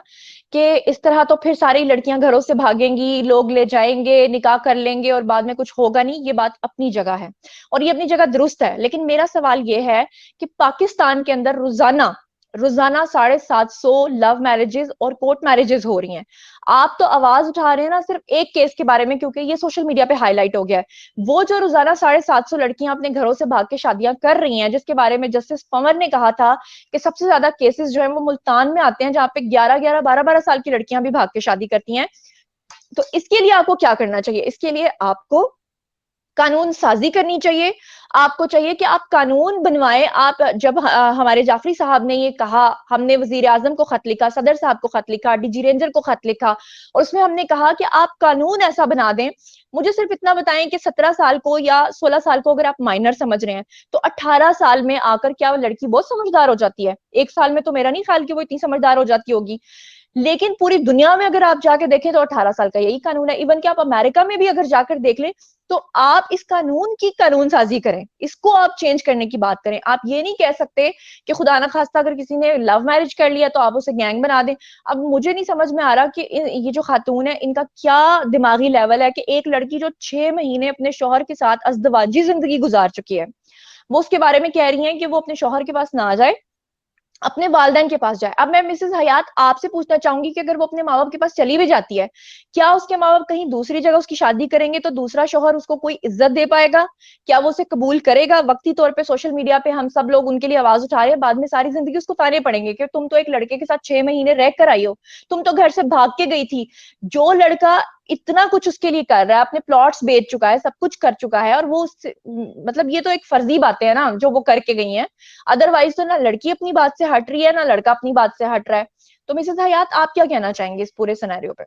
कि इस तरह तो फिर सारी लड़कियां घरों से भागेंगी, लोग ले जाएंगे, निकाह कर लेंगे और बाद में कुछ होगा नहीं, ये बात अपनी जगह है और ये अपनी जगह दुरुस्त है। लेकिन मेरा सवाल ये है कि पाकिस्तान के अंदर रोजाना रोजाना 750 लव मैरिजेस और कोर्ट मैरिजेस हो रही हैं। आप तो आवाज उठा रहे हैं ना सिर्फ एक केस के बारे में, क्योंकि ये सोशल मीडिया पे हाईलाइट हो गया है। वो जो रोजाना 750 लड़कियां अपने घरों से भाग के शादियां कर रही हैं, जिसके बारे में जस्टिस पंवर ने कहा था कि सबसे ज्यादा केसेस जो है वो मुल्तान में आते हैं, जहां पे 11-11, 12-12 साल की लड़कियां भी भाग के शादी करती हैं। तो इसके लिए आपको क्या करना चाहिए? इसके लिए आपको कानून साजी करनी चाहिए। आपको चाहिए कि आप कानून बनवाएं। आप जब हमारे जाफरी साहब ने ये कहा, हमने वजीर आजम को खत लिखा, सदर साहब को खत लिखा, डीजी रेंजर को खत लिखा, और उसमें हमने कहा कि आप कानून ऐसा बना दें। मुझे सिर्फ इतना बताएं कि 17 साल को या 16 साल को अगर आप माइनर समझ रहे हैं, तो 18 साल में आकर क्या वो लड़की बहुत समझदार हो जाती है? 1 साल में तो मेरा नहीं ख्याल कि वो इतनी समझदार हो जाती होगी। लेकिन पूरी दुनिया में अगर आप जाके देखें तो 18 साल का यही कानून है। इवन कि आप अमेरिका में भी अगर जाकर देख लें, तो आप इस कानून की कानून साजी करें, इसको आप चेंज करने की बात करें। आप ये नहीं कह सकते कि खुदा ना खास्ता अगर किसी ने लव मैरिज कर लिया तो आप उसे गैंग बना दें। अब मुझे नहीं समझ में आ रहा कि ये जो खातून है इनका क्या दिमागी लेवल है कि एक लड़की जो 6 महीने अपने शौहर के साथ अज़दवाजी जिंदगी गुजार चुकी है, वो उसके बारे में कह रही है कि वो अपने शौहर के पास ना जाए, अपने वालिदैन के पास जाए। अब मैं मिसेस हयात आपसे पूछना चाहूंगी कि अगर वो अपने माँ बाप के पास चली भी जाती है, क्या उसके माँ बाप कहीं दूसरी जगह उसकी शादी करेंगे तो दूसरा शौहर उसको कोई इज्जत दे पाएगा? क्या वो उसे कबूल करेगा? वक्ती तौर पे सोशल मीडिया पे हम सब लोग उनके लिए आवाज उठा रहे हैं, बाद में सारी जिंदगी उसको ताने पड़ेंगे कि तुम तो एक लड़के के साथ 6 महीने रह कर आई हो, तुम तो घर से भाग के गई थी। जो लड़का इतना कुछ उसके लिए कर रहा है, अपने प्लॉट्स बेच चुका है, सब कुछ कर चुका है, और वो उससे, मतलब ये तो एक फर्जी बातें है ना जो वो करके गई हैं। अदरवाइज तो ना लड़की अपनी बात से हट रही है, ना लड़का अपनी बात से हट रहा है। तो मिसेस हयात, आप क्या कहना चाहेंगे इस पूरे सिनेरियो पे?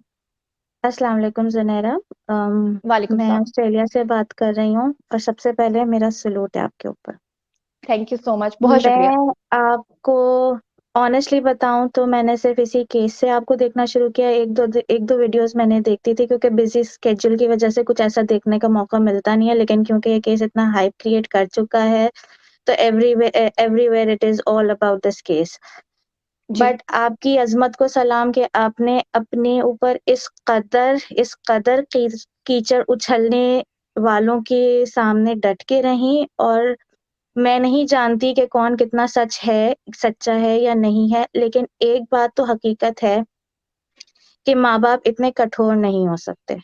अस्सलाम वालेकुम ज़ुनैरा। वालेकुम मैं सलाम। ऑस्ट्रेलिया से बात कर रही हूँ और सबसे पहले मेरा सलूट है आपके ऊपर। थैंक यू सो मच, बहुत शुक्रिया। मैं आपको ऑनेस्टली बताऊं तो मैंने सिर्फ इसी केस से आपको देखना शुरू किया। एक दो वीडियोस मैंने देखती थी क्योंकि बिजी स्केड्यूल की वजह से कुछ ऐसा देखने का मौका मिलता नहीं है, लेकिन क्योंकि ये केस इतना हाइप क्रिएट कर चुका है तो everywhere it is all about this case. जी। बट आपकी अजमत को सलाम कि आपने अपने ऊपर इस कदर कीचड़ उछलने वालों के सामने डट के रही। और मैं नहीं जानती कि कौन कितना सच्चा है या नहीं है, लेकिन एक बात तो हकीकत है कि माँ बाप इतने कठोर नहीं हो सकते।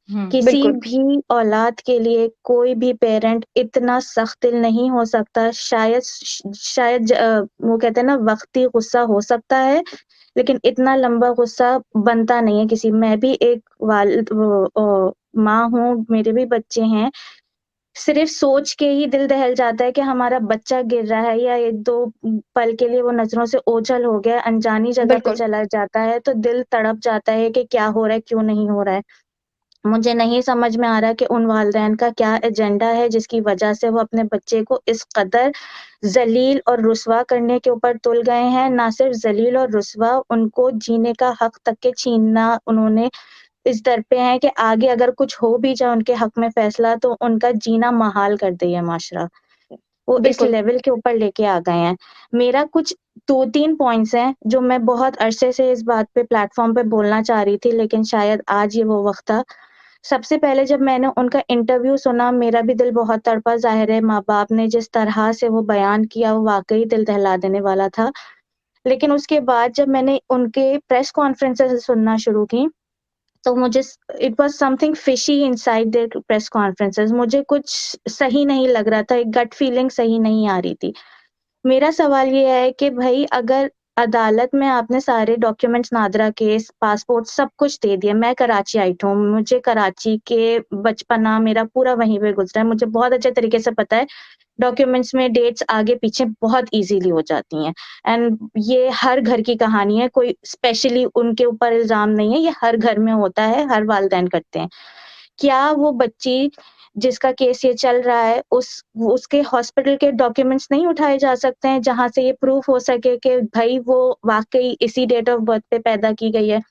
किसी बिल्कुल। भी औलाद के लिए कोई भी पेरेंट इतना सख्त दिल नहीं हो सकता। वो कहते हैं ना, वक्ती गुस्सा हो सकता है लेकिन इतना लंबा गुस्सा बनता नहीं है किसी। मैं भी एक माँ हूँ, मेरे भी बच्चे हैं, सिर्फ सोच के ही दिल दहल जाता है कि हमारा बच्चा गिर रहा है या 1-2 पल के लिए वो नज़रों से ओझल हो गया, अनजानी जगह पे बिल्कुल। चला जाता है, तो दिल तड़प जाता है कि क्या हो रहा है, क्यों नहीं हो रहा है। मुझे नहीं समझ में आ रहा कि उन वालिदैन का क्या एजेंडा है जिसकी वजह से वो अपने बच्चे को इस कदर ज़लील और रुस्वा करने के ऊपर तुल गए हैं। ना सिर्फ ज़लील और रुस्वा, उनको जीने का हक तक के छीनना उन्होंने इस दर पे हैं कि आगे अगर कुछ हो भी जाए उनके हक में फैसला तो उनका जीना मुहाल कर दे ये माशरा। वो इस बिल्कुल। लेवल के ऊपर लेके आ गए हैं। मेरा कुछ 2-3 पॉइंट्स हैं जो मैं बहुत अरसे से इस बात पे प्लेटफ़ॉर्म पे बोलना चाह रही थी, लेकिन शायद आज ये वो वक़्त था। सबसे पहले जब मैंने उनका इंटरव्यू सुना, मेरा भी दिल बहुत तड़पा। ज़ाहिर है माँ-बाप ने जिस तरह से वो बयान किया वो वाक़ई दिल दहला देने वाला था। लेकिन उसके बाद जब मैंने उनके प्रेस कॉन्फ्रेंसेज़ सुनना शुरू की, तो मुझे it was something fishy inside there press conferences. मुझे कुछ सही नहीं लग रहा था, एक गट फीलिंग सही नहीं आ रही थी। मेरा सवाल ये है कि भई अगर अदालत में आपने सारे डॉक्यूमेंट्स नादरा केस, पासपोर्ट सब कुछ दे दिए, मैं कराचीआइट हूँ, मुझे कराची के बचपना मेरा पूरा वहीं पे गुज़रा है, मुझे बहुत अच्छे तरीके से पता है डॉक्यूमेंट्स में डेट्स आगे-पीछे बहुत ईज़िली हो जाती हैं एंड ये हर घर की कहानी है, कोई स्पेशली उनके ऊपर इल्ज़ाम नहीं है, ये हर घर में होता है, हर वालिदैन करते हैं। क्या वो बच्ची जिसका केस ये चल रहा है उसके हॉस्पिटल के डॉक्यूमेंट्स नहीं उठाए जा सकते हैं, जहाँ से ये प्रूफ हो सके कि भई वो वाक़ई इसी डेट ऑफ बर्थ पे पैदा की गई है?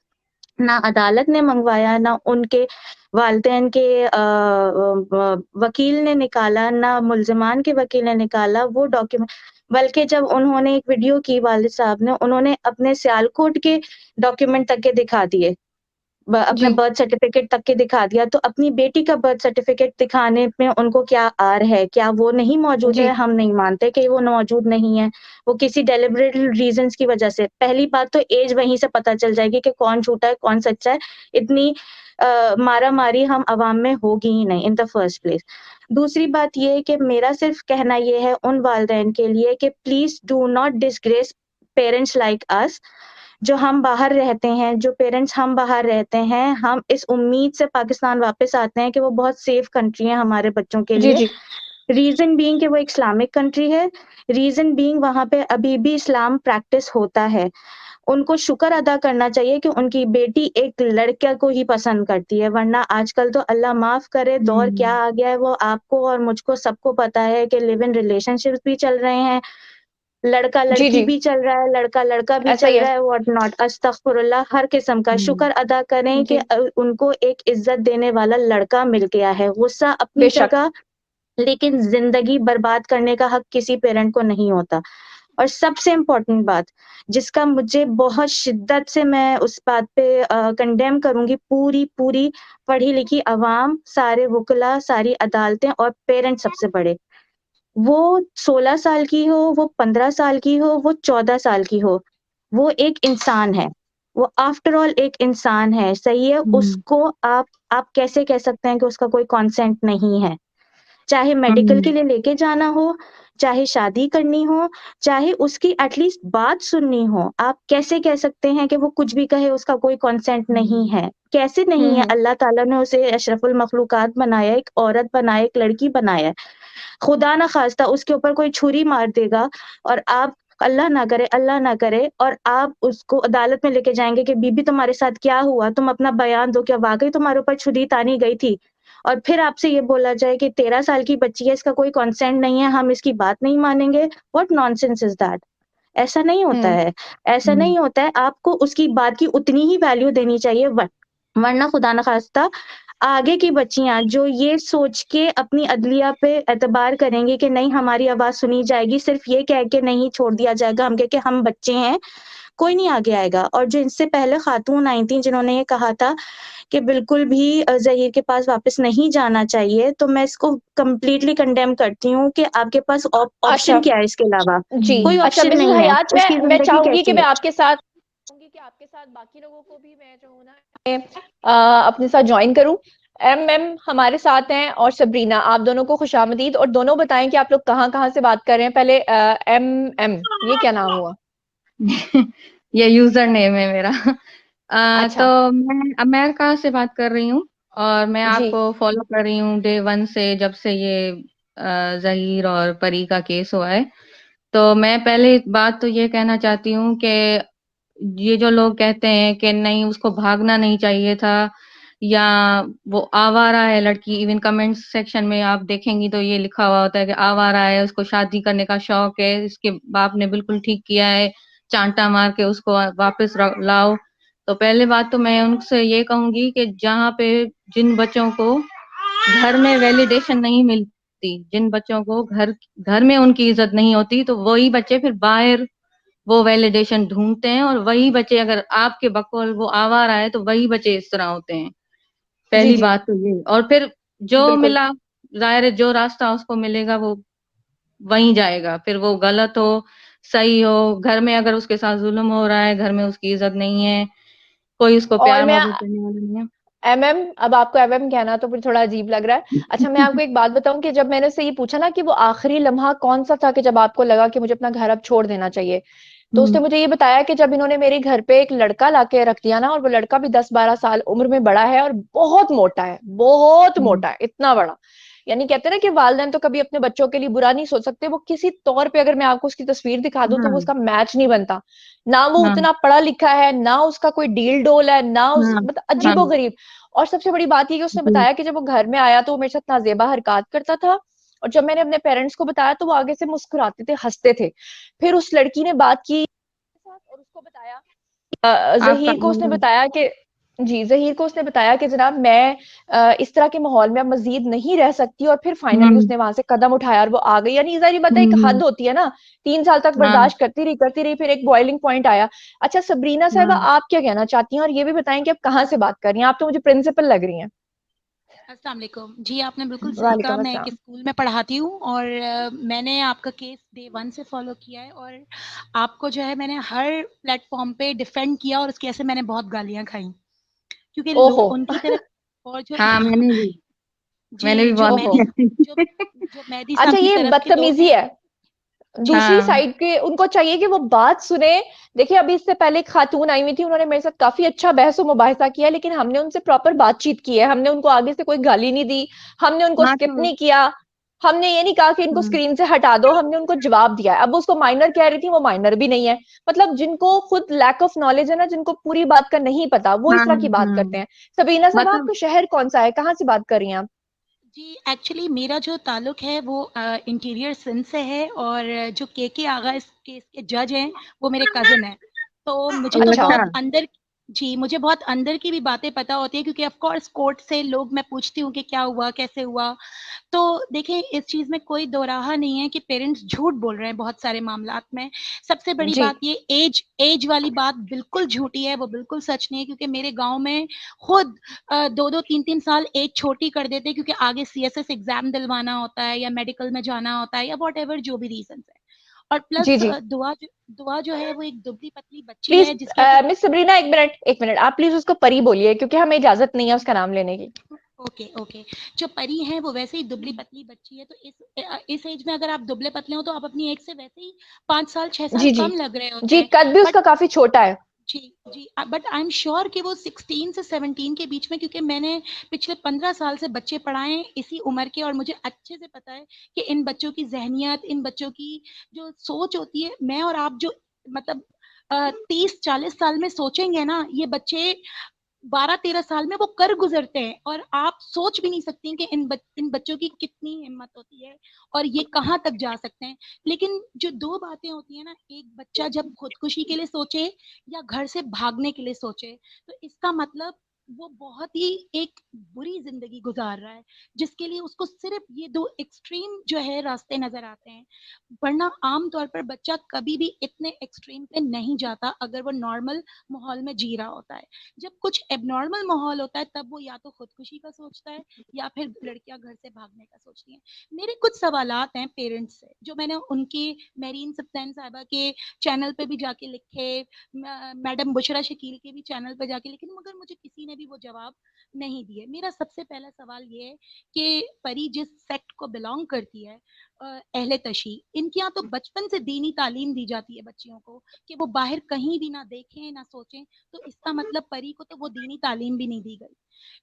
ना अदालत ने मंगवाया, ना उनके वालिदैन के वकील ने निकाला, ना मुल्ज़िमान के वकील ने निकाला वो डॉक्यूमेंट बल्कि जब उन्होंने एक वीडियो की वालिद साहब ने, उन्होंने अपने सियालकोट के डॉक्यूमेंट तक के दिखा दिए। अपने जी, बर्थ सर्टिफ़िकेट तक के दिखा दिया, तो अपनी बेटी का बर्थ सर्टिफ़िकेट दिखाने में उनको क्या आर है? क्या वो नहीं मौजूद है? जी, हम नहीं मानते कि वो मौजूद नहीं है। वो किसी डेलिबरेट रीज़न्स की वज़ह से। पहली बात तो ऐज वहीं से पता चल जाएगी कि कौन झूठा है, कौन सच्चा है। इतनी मारा-मारी हम अवाम में होगी ही नहीं इन द फर्स्ट प्लेस। दूसरी बात ये है कि मेरा सिर्फ़ कहना ये है उन वालिदैन के लिए कि please do not disgrace parents like us जो हम बाहर रहते हैं, जो पेरेंट्स हम बाहर रहते हैं, हम इस उम्मीद से पाकिस्तान वापस आते हैं कि वो बहुत सेफ कंट्री है हमारे बच्चों के जी, लिए। जी, रीज़न बीइंग कि वो एक इस्लामिक कंट्री है, रीज़न बीइंग वहाँ पे अभी भी इस्लाम प्रैक्टिस होता है। उनको शुक्र अदा करना चाहिए कि उनकी बेटी एक लड़के को ही पसंद करती है, वरना आजकल तो अल्लाह माफ़ करे दौर क्या आ गया है वो आपको और मुझको सबको पता है कि लिव इन रिलेशनशिप्स भी चल रहे हैं। जी, लड़का-लड़की जी, भी चल रहा है, लड़का-लड़का भी ऐसा ही चल है। रहा है, व्हाट नॉट, अस्तगफिरुल्लाह हर किस्म का शुक्र अदा करें कि जी, उनको एक इज़्ज़त देने वाला लड़का मिल गया है। गुस्सा अपनी बेशक। जगह, लेकिन ज़िंदगी बर्बाद करने का हक किसी पेरेंट को नहीं होता। और सबसे इम्पोर्टेंट बात, जिसका मुझे बहुत शिद्दत से मैं उस बात पे कंडेम करूँगी पूरी पढ़ी-लिखी अवाम, सारे वुकला, सारी अदालतें और पेरेंट्स सबसे बड़े। वो 16 साल की हो, वो 15 साल की हो, वो 14 साल की हो, वो एक इंसान है। वो आफ्टर ऑल एक इंसान है, सही है? उसको आप कैसे कह सकते हैं कि उसका कोई कंसेंट नहीं है? चाहे मेडिकल के लिए लेके जाना हो, चाहे शादी करनी हो, चाहे उसकी एटलीस्ट बात सुननी हो, आप कैसे कह सकते हैं कि वो कुछ भी कहे उसका कोई कंसेंट नहीं है? कैसे हुँ, नहीं है? हुँ। अल्लाह ताला ने उसे अशरफुल मखलूकात बनाया, एक औरत बनाया, एक लड़की बनाया है। खुदा ना ख़ास्ता उसके ऊपर कोई छुरी मार देगा और आप अल्लाह ना करे और आप उसको अदालत में लेके जाएँगे कि बीबी तुम्हारे साथ क्या हुआ? तुम अपना बयान दो, क्या वाक़ई तुम्हारे ऊपर छुरी तानी गई थी? और फिर आपसे ये बोला जाए कि 13 साल की बच्ची है, इसका कोई कंसेंट नहीं है, हम इसकी बात नहीं मानेंगे। What nonsense is that? ऐसा नहीं होता हुँ, है। ऐसा नहीं होता है, आपको उसकी बात की उतनी ही वैल्यू देनी चाहिए वरना खुदा ना ख़ास्ता आगे की बच्चियाँ जो ये सोच के अपनी अदलिया पे एतबार करेंगी कि नहीं हमारी आवाज़ सुनी जाएगी, सिर्फ़ ये कह के नहीं छोड़ दिया जाएगा हम कह के हम बच्चे हैं, कोई नहीं आगे आएगा। और जो इनसे पहले खातून आई थीं जिन्होंने ये कहा था कि बिल्कुल भी ज़हीर के पास वापस नहीं जाना चाहिए, तो मैं इसको कंप्लीटली कंडेम करती हूँ कि आपके पास अच्छा, ऑप्शन क्या है इसके अलावा? जी। कोई अच्छा ऑप्शन मिसेज़ नहीं है, हयात उसकी मैं ज़िंदगी चाहूँगी कि कैसी मैं है? आपके साथ बाकी लोगों को भी मैं जो हूँ ना अपने साथ जॉइन करूँ। मैम हमारे साथ हैं और सब्रीना आप दोनों को खुशामदीद और दोनों बताएँ कि आप लोग कहाँ-कहाँ से बात कर रहे हैं? पहले ये क्या नाम हुआ? ये यूज़र नेम है मेरा। अच्छा, तो मैं अमेरिका से बात कर रही हूँ। और मैं जी आपको फॉलो कर रही हूँ डे 1 से, जब से ये जहीर और परी का केस हुआ है। तो मैं पहले बात तो ये कहना चाहती हूँ कि ये जो लोग कहते हैं कि नहीं उसको भागना नहीं चाहिए था, या वो आवारा है लड़की, इवन कमेंट सेक्शन में आप देखेंगी तो ये लिखा हुआ होता है कि आवारा है, उसको शादी करने का शौक है, इसके बाप ने बिल्कुल ठीक किया है, चांटा मार के उसको वापस लाओ। तो पहले बात तो मैं उनसे ये कहूंगी कि जहाँ पे जिन बच्चों को घर में वैलिडेशन नहीं मिलती, जिन बच्चों को घर घर में उनकी इज्जत नहीं होती, तो वही बच्चे फिर बाहर वो वैलिडेशन ढूंढते हैं, और वही बच्चे, अगर आपके बकौल वो आवारा है तो वही बच्चे इस तरह होते हैं। जी पहली जी बात तो ये। और फिर जो बिल्कुल। मिला, जाहिर है जो रास्ता उसको मिलेगा वो वहीं जाएगा, फिर वो गलत हो सही हो, घर में अगर उसके साथ जुल्म हो रहा है, घर में उसकी इज्जत नहीं है, कोई उसको और प्यार मैं मोहब्बत करने वाला नहीं है। एमएम, अब आपको एमएम कहना तो फिर थोड़ा अजीब लग रहा है। अच्छा, मैं आपको एक बात बताऊं कि जब मैंने उससे ये पूछा ना कि वो आखिरी लम्हा कौन सा था कि जब आपको लगा कि मुझे अपना घर अब छोड़ देना चाहिए, तो उसने हम्म। मुझे ये बताया कि जब इन्होंने मेरे घर पे एक लड़का लाके रख दिया ना, और वो लड़का भी 10-12 साल उम्र में बड़ा है और बहुत मोटा है, बहुत हम्म। मोटा है, इतना बड़ा। यानी कहते हैं ना कि वालिदैन तो कभी अपने बच्चों के लिए बुरा नहीं सोच सकते, वो किसी तौर पे अगर मैं आपको उसकी तस्वीर दिखा दूं तो वो हाँ। उसका मैच नहीं बनता। ना वो हाँ। उतना पढ़ा लिखा है, ना उसका कोई डील डोल है, ना उस हाँ। मतलब हाँ। अजीबो गरीब। और सबसे बड़ी बात ये कि उसने जी। बताया कि जब वो घर में आया तो वो मेरे साथ नाजेबा हरकत करता था, और जब मैंने अपने पेरेंट्स को बताया तो वो आगे से मुस्कुराते थे, हंसते थे। फिर उस लड़की ने बात की साथ और उसको बताया, आपका ज़हीर को उसने बताया कि जी, ज़हीर को उसने बताया कि जनाब मैं इस तरह के माहौल में अब मज़ीद नहीं रह सकती, और फिर फाइनली हम्म। उसने वहाँ से कदम उठाया और वो आ गई। यानी ज़ाहिर-सी बात है, एक हम्म। हद होती है ना, 3 साल तक हाँ। बर्दाश्त करती रही, फिर एक बॉइलिंग पॉइंट आया। अच्छा सबरीना साहिबा, हाँ। आप क्या कहना चाहती हैं? और ये भी बताएँ कि आप कहाँ से बात कर रही हैं? आप तो मुझे प्रिंसिपल लग रही हैं। अस्सलाम वालेकुम जी, आपने बिल्कुल सही कहा। वालेकुम मैं एक अस्सलाम। स्कूल में पढ़ाती हूँ और मैंने आपका केस डे 1 से फॉलो किया है, और आपको जो है मैंने हर प्लेटफॉर्म पे डिफेंड किया, और उसकी वजह से मैंने बहुत गालियाँ खाई, क्योंकि ओहो! उनकी तरफ। और जो हाँ, मैंने भी जी, जो बहुत ओहो! जो जो मेहदी अच्छा, साहब की ये तरफ के लोग बदतमीजी हैं। है। दूसरी हाँ। साइड के उनको चाहिए कि वो बात सुने। देखिए, अभी इससे पहले एक खातून आई हुई थी, उन्होंने मेरे साथ काफी अच्छा बहस मुबाहिसा किया, लेकिन हमने उनसे प्रॉपर बातचीत की है, हमने उनको आगे से कोई गाली नहीं दी, हमने उनको हाँ स्किप तो नहीं किया, हमने ये नहीं कहा कि इनको हाँ। स्क्रीन से हटा दो, हमने उनको जवाब दिया है। अब वो उसको माइनर कह रही थी, वो माइनर भी नहीं है। मतलब जिनको खुद लैक ऑफ नॉलेज है ना, जिनको पूरी बात का नहीं पता, वो इस हाँ। तरह की बात हाँ। करते हैं। सबीना साहब, मतलब आपका शहर कौन सा है? कहाँ से बात कर रही हैं आप? जी, एक्चुअली मेरा जो ताल्लुक है वो इंटीरियर सिंध से है, और जो के आगा इस केस के जज हैं वो मेरे कज़न हैं। तो मुझे तो अच्छा। अच्छा। बहुत अंदर जी, मुझे बहुत अंदर की भी बातें पता होती है, क्योंकि ऑफ कोर्स कोर्ट से लोग, मैं पूछती हूँ कि क्या हुआ, कैसे हुआ। तो देखें, इस चीज़ में कोई दोराहा नहीं है कि पेरेंट्स झूठ बोल रहे हैं बहुत सारे मामलात में। सबसे बड़ी जी बात ये एज एज वाली बात बिल्कुल झूठी है, वो बिल्कुल सच नहीं है, क्योंकि मेरे गाँव में खुद 2-2 3-3 साल एज छोटी कर देते हैं, क्योंकि आगे सीएसएस एग्ज़ाम दिलवाना होता है या मेडिकल में जाना होता है या व्हाटएवर जो भी रीज़न्स है। और जी प्लस जी। दुआ जो है वो एक दुबली-पतली बच्ची प्लीज है जिसकी अगर मिस सबरीना, एक मिनट, एक मिनट, आप प्लीज उसको परी बोलिए, क्योंकि हमें इजाजत नहीं है उसका नाम लेने की। Okay, okay. जो परी है वो वैसे ही दुबली-पतली बच्ची है, तो इस एज में अगर आप दुबले-पतले हो तो आप अपनी एज से वैसे ही 5 साल 6 साल जी जी। कम लग रहे होते जी, हैं। कद भी बट उसका काफी छोटा है। जी, जी, बट आई एम श्योर कि वो 16 से 17 के बीच में, क्योंकि मैंने पिछले 15 साल से बच्चे पढ़ाए हैं इसी उम्र के, और मुझे अच्छे से पता है कि इन बच्चों की ज़हनियत, इन बच्चों की जो सोच होती है, मैं और आप जो मतलब 30-40 साल में सोचेंगे ना, ये बच्चे 12-13 साल में वो कर गुजरते हैं, और आप सोच भी नहीं सकती कि इन बच्चों की कितनी हिम्मत होती है और ये कहाँ तक जा सकते हैं। लेकिन जो 2 बातें होती हैं ना, एक बच्चा जब खुदकुशी के लिए सोचे या घर से भागने के लिए सोचे, तो इसका मतलब वो बहुत ही एक बुरी ज़िंदगी गुज़ार रहा है, जिसके लिए उसको सिर्फ़ ये 2 एक्सट्रीम जो है रास्ते नज़र आते हैं। वरना आम तौर पर बच्चा कभी भी इतने एक्सट्रीम पे नहीं जाता, अगर वो नॉर्मल माहौल में जी रहा होता है। जब कुछ एबनॉर्मल माहौल होता है, तब वो या तो खुदकुशी का सोचता है या फिर लड़कियां घर से भागने का सोचती हैं। मेरे कुछ सवालात हैं पेरेंट्स से, जो मैंने उनके मेरीन सप्तान साहिबा के चैनल पे भी जाके लिखे, मैडम बुशरा शकील के भी चैनल पे जाके लिखे, मगर मुझे किसी ने भी वो जवाब नहीं दिए। मेरा सबसे पहला सवाल ये है कि परी जिस सेक्ट को बिलोंग करती है, अहले तशी, इनके यहाँ तो बचपन से दीनी तालीम दी जाती है बच्चियों को, कि वो बाहर कहीं भी ना देखें ना सोचें, तो इसका मतलब परी को तो वो दीनी तालीम भी नहीं दी गई।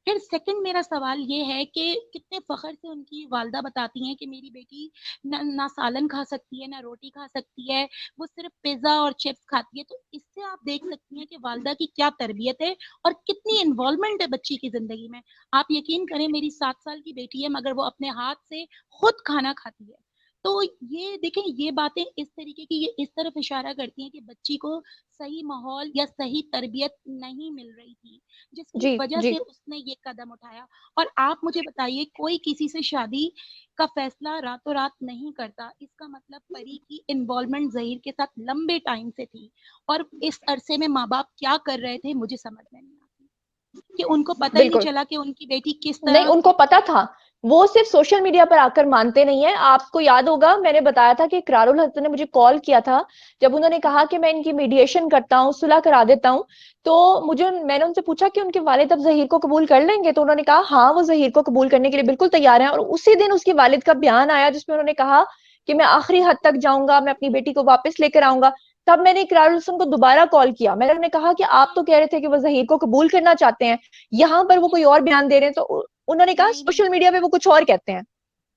फिर सेकंड मेरा सवाल ये है कि कितने फख्र से उनकी वालदा बताती हैं कि मेरी बेटी ना सालन खा सकती है, ना रोटी खा सकती है, वो सिर्फ पिज्जा और चिप्स खाती है। तो इससे आप देख सकती हैं कि वालदा की क्या तरबियत है और कितनी इन्वॉल्वमेंट है बच्ची की जिंदगी में। आप यकीन करें, मेरी 7 साल की बेटी है मगर वो अपने हाथ से खुद खाना खाती है। तो ये देखें, ये बातें इस तरीके की, ये इस तरफ इशारा करती हैं कि बच्ची को सही माहौल या सही तरबियत नहीं मिल रही थी, जिसकी जी वजह जी से उसने ये कदम उठाया। और आप मुझे बताइए, कोई किसी से शादी का फैसला रातों रात नहीं करता। इसका मतलब परी की इन्वॉल्वमेंट ज़हीर के साथ लंबे टाइम से थी, और इस अरसे में माँ बाप क्या कर रहे थे मुझे समझ में नहीं आती कि उनको पता ही नहीं बिल्कुल चला कि उनकी बेटी किस नहीं, तरह। उनको पता था। वो सिर्फ सोशल मीडिया पर आकर मानते नहीं है। आपको याद होगा मैंने बताया था कि इकरारुल हसन ने मुझे कॉल किया था जब उन्होंने कहा कि मैं इनकी मीडिएशन करता हूँ, सुलह करा देता हूँ। तो मैंने उनसे पूछा कि उनके वालिद अब जहीर को कबूल कर लेंगे, तो उन्होंने कहा हाँ, वो जहीर को कबूल करने के लिए बिल्कुल तैयार हैं। और उसी दिन उसकी वालिद का बयान आया जिसमें उन्होंने कहा कि मैं आखिरी हद तक जाऊंगा, मैं अपनी बेटी को वापस लेकर आऊंगा। तब मैंने इकरारुल हसन को दोबारा कॉल किया। मैंने उन्हें कहा कि आप तो कह रहे थे कि वो जहीर को कबूल करना चाहते हैं, यहाँ पर वो कोई और बयान दे रहे हैं। तो उन्होंने कहा नहीं नहीं, सोशल मीडिया पे वो कुछ और कहते हैं।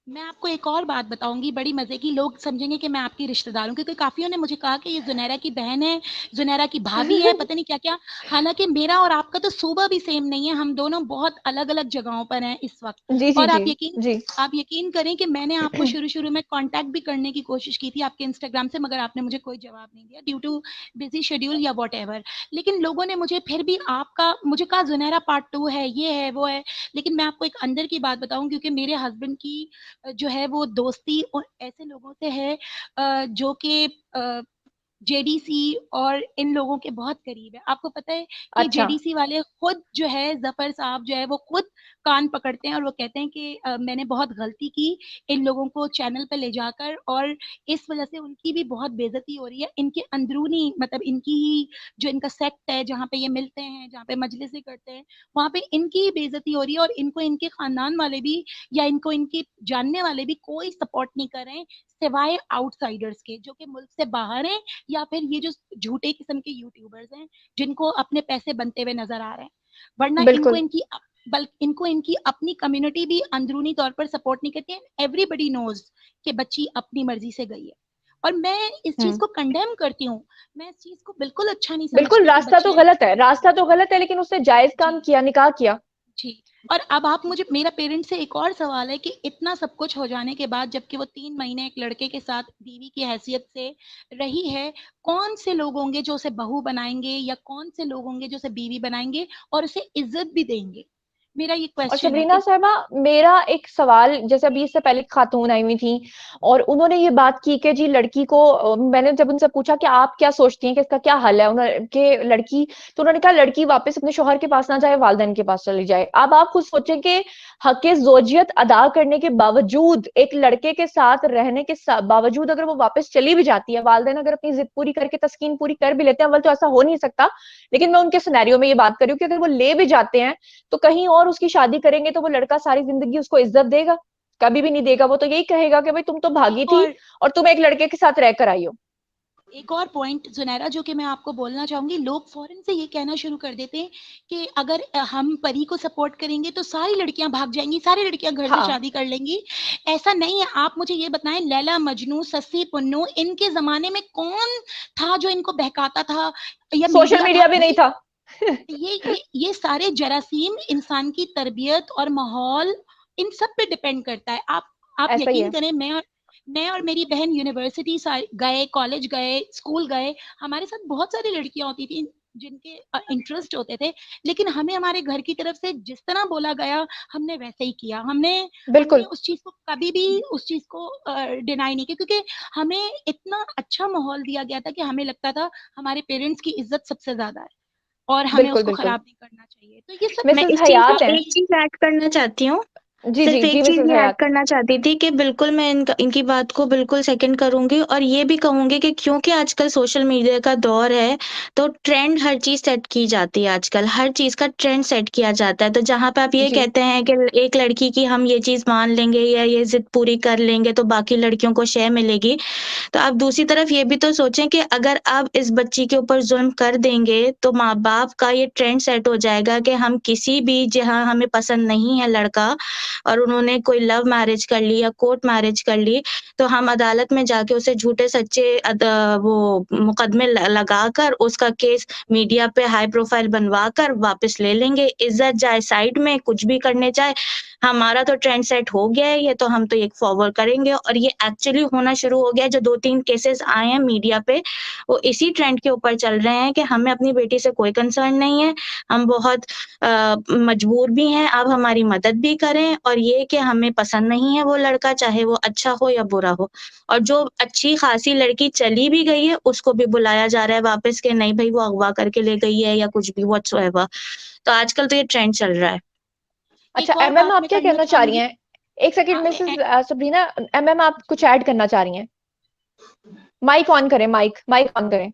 मैं आपको एक और बात बताऊंगी, बड़ी मजे की। लोग समझेंगे कि मैं आपकी रिश्तेदार हूँ, क्योंकि काफियों ने मुझे कहा कि ये जुनैरा की बहन है, जुनैरा की भाभी है, पता नहीं क्या क्या। हालांकि मेरा और आपका तो सूबा भी सेम नहीं है, हम दोनों बहुत अलग अलग जगहों पर हैं इस वक्त। जी जी और जी जी आप यकीन करें कि मैंने आपको शुरू शुरू में कांटेक्ट भी करने की कोशिश की थी आपके इंस्टाग्राम से, मगर आपने मुझे कोई जवाब नहीं दिया, ड्यू टू बिजी शेड्यूल या वॉट एवर। लेकिन लोगों ने मुझे फिर भी आपका मुझे कहा जुनैरा पार्ट 2 है, ये है वो है। लेकिन मैं आपको एक अंदर की बात बताऊं, क्योंकि मेरे हस्बैंड की जो है वो दोस्ती और ऐसे लोगों से है जो कि जेडीसी और इन लोगों के बहुत करीब है। आपको पता है कि अच्छा। जेडीसी वाले खुद जो है, जफर साहब जो है वो खुद कान पकड़ते हैं और वो कहते हैं कि मैंने बहुत गलती की इन लोगों को चैनल पे ले जाकर, और इस वजह से उनकी भी बहुत बेइज्जती हो रही है। इनके अंदरूनी मतलब इनकी ही जो इनका सेक्ट है जहाँ पे ये मिलते हैं, जहाँ पे मजलिसें करते हैं, वहां पे इनकी ही बेइज्जती हो रही है। और इनको इनके खानदान वाले भी या इनको इनके जानने वाले भी कोई सपोर्ट नहीं कर रहे हैं, सिवाय आउटसाइडर्स के जो कि मुल्क से बाहर हैं, या फिर ये जो झूठे किस्म के यूट्यूबर्स हैं जिनको अपने पैसे बनते हुए नजर आ रहे हैं। वरना बिल्कुल। इनको इनकी अपनी कम्युनिटी भी अंदरूनी तौर पर सपोर्ट नहीं करती है। एवरीबडी नोज कि बच्ची अपनी मर्जी से गई है, और मैं इस चीज हम्म। को कंडेम करती हूँ। मैं इस चीज को बिल्कुल अच्छा नहीं बिल्कुल, समझती कि रास्ता तो बच्चे। गलत है, रास्ता तो गलत है, लेकिन उसने जायज जी काम किया, निकाह किया। जी। और अब आप मुझे, मेरा पेरेंट्स से एक और सवाल है कि इतना सब कुछ हो जाने के बाद, जबकि वो 3 महीने एक लड़के के साथ बीवी की हैसियत से रही है, कौन से लोग होंगे जो उसे बहू बनाएंगे, या कौन से लोग होंगे जो उसे बीवी बनाएंगे और उसे इज्जत भी देंगे? मेरा ये और क्वेश्चन है शबरीना कि साहिबा, मेरा एक सवाल, जैसे अभी इससे पहले खातून आई हुई थी और उन्होंने ये बात की कि जी लड़की को, मैंने जब उनसे पूछा कि आप क्या सोचती हैं कि इसका क्या हल है, उन्होंने कि लड़की, तो उन्होंने कहा लड़की वापस अपने शोहर के पास ना जाए, वालिदैन के पास चली जाए। अब आप खुद सोचें कि हक़ ज़ौजियत अदा करने के बावजूद, एक लड़के के साथ रहने के बावजूद अगर वो वापस चली भी जाती है, वालिदैन अगर अपनी जिद पूरी करके तस्कीन पूरी कर भी लेते हैं, अव्वल तो ऐसा हो नहीं सकता, लेकिन मैं उनके सिनेरियो में ये बात कर रही हूँ कि अगर वो ले भी जाते हैं तो कहीं और उसकी शादी करेंगे तो वो लड़का सारी जिंदगी उसको इज्जत देगा? कभी भी नहीं देगा। वो तो यही कहेगा कि भाई तुम तो भागी एक थी और और तुम एक लड़के के साथ रहकर आई हो। एक और पॉइंट जुनैरा जो कि मैं आपको बोलना चाहूंगी, लोग फौरन से ये कहना शुरू कर देते हैं कि अगर हम परी को सपोर्ट करेंगे तो सारी लड़कियां भाग जाएंगी, सारी लड़कियां घर से हाँ, शादी कर लेंगी। ऐसा नहीं है। आप मुझे ये बताएं, लैला मजनू, सस्सी पुन्नू, इनके जमाने में कौन था जो इनको बहकाता था, या सोशल मीडिया था? मीडिया भी नहीं था। ये सारे जरासीम इंसान की तरबियत और माहौल, इन सब पे डिपेंड करता है। आप ऐसा ही यकीन है। करें, मैं और मेरी बहन यूनिवर्सिटी गए, कॉलेज गए, स्कूल गए, हमारे साथ बहुत सारी लड़कियां होती थी जिनके इंटरेस्ट होते थे, लेकिन हमें हमारे घर की तरफ से जिस तरह बोला गया हमने वैसे ही किया। हमने हमने बिल्कुल। उस चीज को कभी भी उस चीज को डिनाई नहीं किया, क्योंकि हमें इतना अच्छा माहौल दिया गया था कि हमें लगता था हमारे पेरेंट्स की इज्जत सबसे ज्यादा है और हमें बिल्कुल उसको बिल्कुल। खराब नहीं करना चाहिए। तो ये सब मैं मिसेस इस चीज हयात में हैं। एक चीज ऐड करना चाहती हूँ। जी सिर्फ जी एक जी चीज मिसेस ये ऐड हयात। करना चाहती थी कि बिल्कुल मैं इनकी बात को बिल्कुल सेकंड करूंगी और ये भी कहूंगी कि क्योंकि आजकल सोशल मीडिया का दौर है तो ट्रेंड हर चीज सेट की जाती है। आजकल हर चीज का ट्रेंड सेट किया जाता है, तो जहां पे आप ये जी कहते हैं कि एक लड़की की हम ये चीज मान लेंगे या ये जिद पूरी कर लेंगे तो बाकी लड़कियों को शय मिलेगी, तो आप दूसरी तरफ ये भी तो सोचें कि अगर आप इस बच्ची के ऊपर जुल्म कर देंगे तो माँ बाप का ये ट्रेंड सेट हो जाएगा कि हम किसी भी, जहाँ हमें पसंद नहीं है लड़का और उन्होंने कोई लव मैरिज कर ली या कोर्ट मैरिज कर ली, तो हम अदालत में जाके उसे झूठे सच्चे वो मुकदमे लगाकर उसका केस मीडिया पे हाई प्रोफाइल बनवा कर वापस ले लेंगे। इज्जत जाए साइड में, कुछ भी करने जाए, हमारा तो ट्रेंड सेट हो गया है ये, तो हम तो ये फॉरवर्ड करेंगे और ये एक्चुअली होना शुरू हो गया है। जो 2-3 केसेस आए हैं मीडिया पे, वो इसी ट्रेंड के ऊपर चल रहे हैं कि हमें अपनी बेटी से कोई कंसर्न नहीं है, हम बहुत मजबूर भी हैं, आप हमारी मदद भी करें और ये कि हमें पसंद नहीं है वो लड़का, चाहे वो अच्छा हो या बुरा हो। और जो अच्छी खासी लड़की चली भी गई है उसको भी बुलाया जा रहा है वापस कि नहीं भाई वो अगवा करके ले गई है या कुछ भी व्हाटसोएवर। तो आजकल तो ये ट्रेंड चल रहा है। अच्छा, एक और एमएम बात आप मैं क्या करना कहना चाह रही चाहूंगी। हैं? एक सेकंड हाँ, मिसेस सबरीना, एमएम आप कुछ ऐड करना चाह रही हैं? माइक ऑन करें, माइक माइक ऑन करें।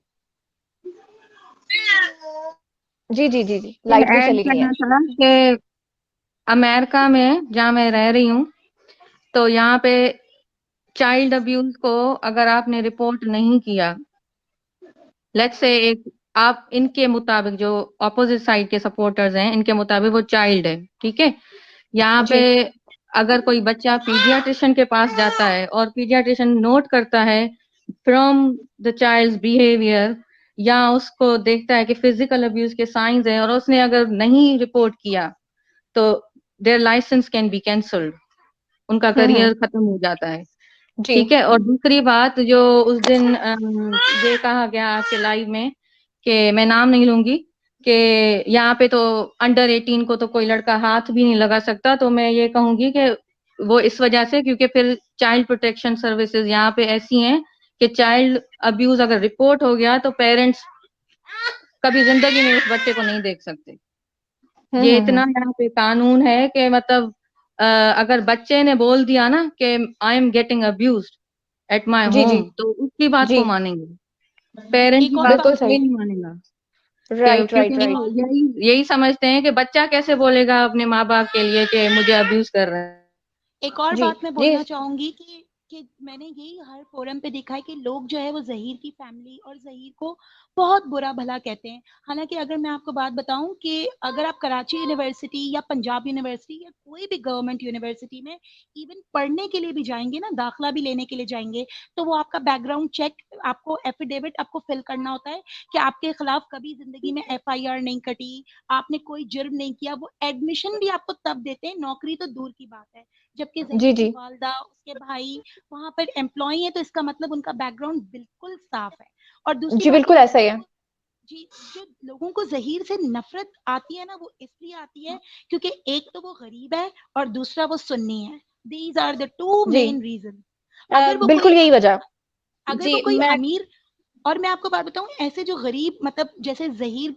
जी जी जी जी, लाइट भी ऐड चली गई है। करना था कि अमेरिका में जहाँ मैं रह रही हूँ, तो यहाँ पे चाइल्ड अब्यूज को अगर आपने रिपोर्ट नहीं किया, लेट्स से एक आप इनके मुताबिक, जो ऑपोजिट साइड के सपोर्टर्स हैं, इनके मुताबिक वो चाइल्ड है, ठीक है। यहाँ पे जी अगर कोई बच्चा पीडियाट्रिशियन के पास जाता है और पीडियाट्रिशियन नोट करता है फ्रॉम द चाइल्ड्स बिहेवियर, या उसको देखता है कि फिजिकल अब्यूज के साइंस हैं और उसने अगर नहीं रिपोर्ट किया, तो their licence can be cancelled, उनका हम्म। करियर खत्म हो जाता है, जी ठीक है। और दूसरी बात जो उस दिन ये कहा गया आपके लाइव में, कि मैं नाम नहीं लूंगी, कि यहाँ पे तो अंडर 18 को तो कोई लड़का हाथ भी नहीं लगा सकता, तो मैं ये कहूंगी कि वो इस वजह से क्योंकि फिर चाइल्ड प्रोटेक्शन सर्विसेज यहाँ पे ऐसी हैं कि चाइल्ड अब्यूज अगर रिपोर्ट हो गया तो पेरेंट्स कभी जिंदगी में उस बच्चे को नहीं देख सकते। ये इतना हम्म। यहाँ पे कानून है कि मतलब अगर बच्चे ने बोल दिया ना कि I am getting abused at my जी जी होम, तो उसकी बात जी, को मानेंगे, पेरेंट्स की एक और बात को बिल्कुल बात। कोई सही। नहीं मानेगा। राइट क्योंकि राइट एक राइट। वो और यही समझते हैं कि बच्चा कैसे बोलेगा अपने माँ बाप के लिए कि मुझे अब्यूज कर रहे हैं। एक और जी बात मैं जी बोलना चाहूंगी कि मैंने यही हर फोरम पे देखा है कि लोग जो है वो ज़हीर की फैमिली और ज़हीर को बहुत बुरा भला कहते हैं। हालांकि अगर मैं आपको बात बताऊं कि अगर आप कराची यूनिवर्सिटी या पंजाब यूनिवर्सिटी या कोई भी गवर्नमेंट यूनिवर्सिटी में इवन पढ़ने के लिए भी जाएंगे ना, दाखिला भी लेने के लिए जाएंगे, तो वो आपका बैकग्राउंड चेक, आपको एफिडेविट आपको फिल करना होता है कि आपके खिलाफ कभी जिंदगी में एफआईआर नहीं कटी, आपने कोई जुर्म नहीं किया। वो एडमिशन भी आपको तब देते हैं, नौकरी तो दूर की बात है। जबकि जी ज़हीर की जी वालदा, उसके भाई वहां पर एम्प्लॉय है, तो इसका मतलब उनका बैकग्राउंड बिल्कुल साफ है। और दूसरी जी, बात बिल्कुल ये ऐसा लोगों ही है। को, जी, जो लोगों को ज़हीर से नफरत आती है ना, वो इसलिए आती है क्योंकि एक तो वो गरीब है और दूसरा वो सुन्नी है। दीज आर द टू जी मेन रीजन। अगर वो कोई बिल्कुल यही वजह। अगर वो जी कोई मैं अमीर, और मैं आपको बात बताऊं, ऐसे जो गरीब, मतलब जैसे ज़हीर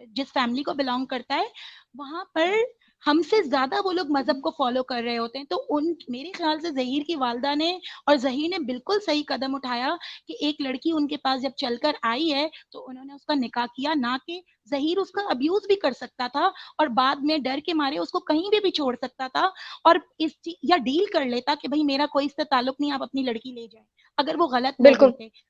जिस फैमिली को बिलोंग करता है, वहां पर हमसे ज्यादा वो लोग मजहब को फॉलो कर रहे होते हैं। तो उन, मेरे ख्याल से ज़हीर की वालदा ने और ज़हीर ने बिल्कुल सही कदम उठाया कि एक लड़की उनके पास जब चलकर आई है तो उन्होंने उसका निकाह किया, ना कि ज़हीर उसका अब्यूज भी कर सकता था और बाद में डर के मारे उसको कहीं भी छोड़ सकता था और या डील कर लेता कि भाई मेरा कोई इससे ताल्लुक नहीं, आप अपनी लड़की ले जाए, अगर वो गलत ना बिल्कुल। बोलते।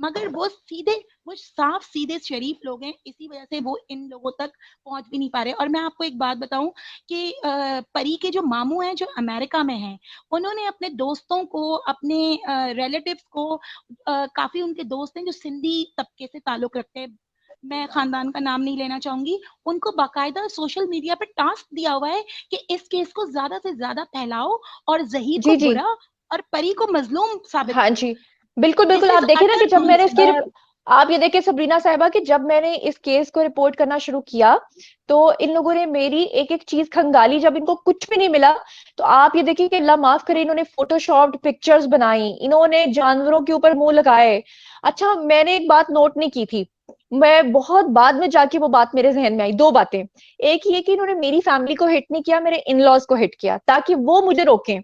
मगर वो सीधे, वो साफ सीधे शरीफ लोग हैं, इसी वजह से वो इन लोगों तक पहुंच भी नहीं पा रहे। और मैं आपको एक बात बताऊं कि परी के जो मामू हैं जो अमेरिका में हैं, उन्होंने अपने दोस्तों को, अपने रिलेटिव्स को, काफी उनके दोस्त हैं जो सिंधी तबके से ताल्लुक रखते हैं, मैं खानदान का नाम नहीं लेना चाहूंगी, उनको बाकायदा सोशल मीडिया पे टास्क दिया हुआ है कि इस केस को ज्यादा से ज्यादा फैलाओ और ज़हीर को जी जी बुरा और परी को मजलूम साबित हाँ करो। जी, बिल्कुल बिल्कुल। दिस आप इज देखिए ना कि अटर जब मैंने इसकी नॉनसेंस। आप ये देखिए सबरीना साहिबा कि जब मैंने इस केस को रिपोर्ट करना शुरू किया तो इन लोगों ने मेरी एक एक चीज खंगाली, जब इनको कुछ भी नहीं मिला तो आप ये देखिए कि अल्लाह माफ करे, इन्होंने फोटोशॉप्ड पिक्चर्स बनाई, इन्होंने जानवरों के ऊपर मुंह लगाए। अच्छा, मैंने एक बात नोट नहीं की थी, मैं बहुत बाद में जाके वो बात मेरे जहन में आई, दो बातें। एक ये कि इन्होंने मेरी फैमिली को हिट नहीं किया, मेरे इन लॉज को हिट किया ताकि वो मुझे रोकें।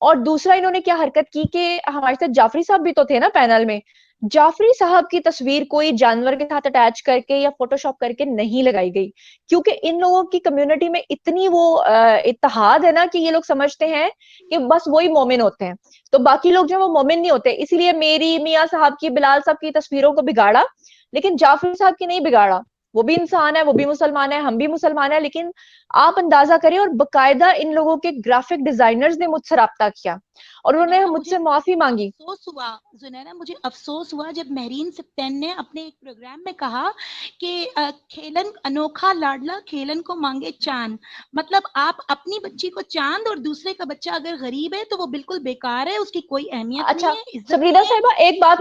और दूसरा इन्होंने क्या हरकत की कि हमारे साथ जाफरी साहब भी तो थे ना पैनल में, जाफरी साहब की तस्वीर कोई जानवर के साथ अटैच करके या फोटोशॉप करके नहीं लगाई गई, क्योंकि इन लोगों की कम्युनिटी में इतनी वो इत्तेहाद है ना कि ये लोग समझते हैं कि बस वही मोमिन होते हैं, तो बाकी लोग जो है वो मोमिन नहीं होते। इसीलिए मेरी, मियाँ साहब की, बिलाल साहब की तस्वीरों को बिगाड़ा, लेकिन जाफर साहब की नहीं बिगाड़ा। वो भी इंसान है, वो भी मुसलमान है, हम भी मुसलमान है। लेकिन आप अंदाजा करें, और बकायदा इन लोगों के ग्राफिक डिजाइनर्स ने मुझसे राब्ता किया और उन्होंने जुनैरा, मुझसे माफी मांगी। अफसोस हुआ जुनैरा, मुझे अफसोस हुआ जब महरीन सिप्तैन ने अपने एक प्रोग्राम में कहा कि खेलन अनोखा लाडला खेलन को मांगे चांद। मतलब आप अपनी बच्ची को चांद और दूसरे का बच्चा अगर गरीब है तो वो बिल्कुल बेकार है, उसकी कोई अहमियत अच्छा नहीं है, इज्जत सबरीदा नहीं है। साहिबा, एक बात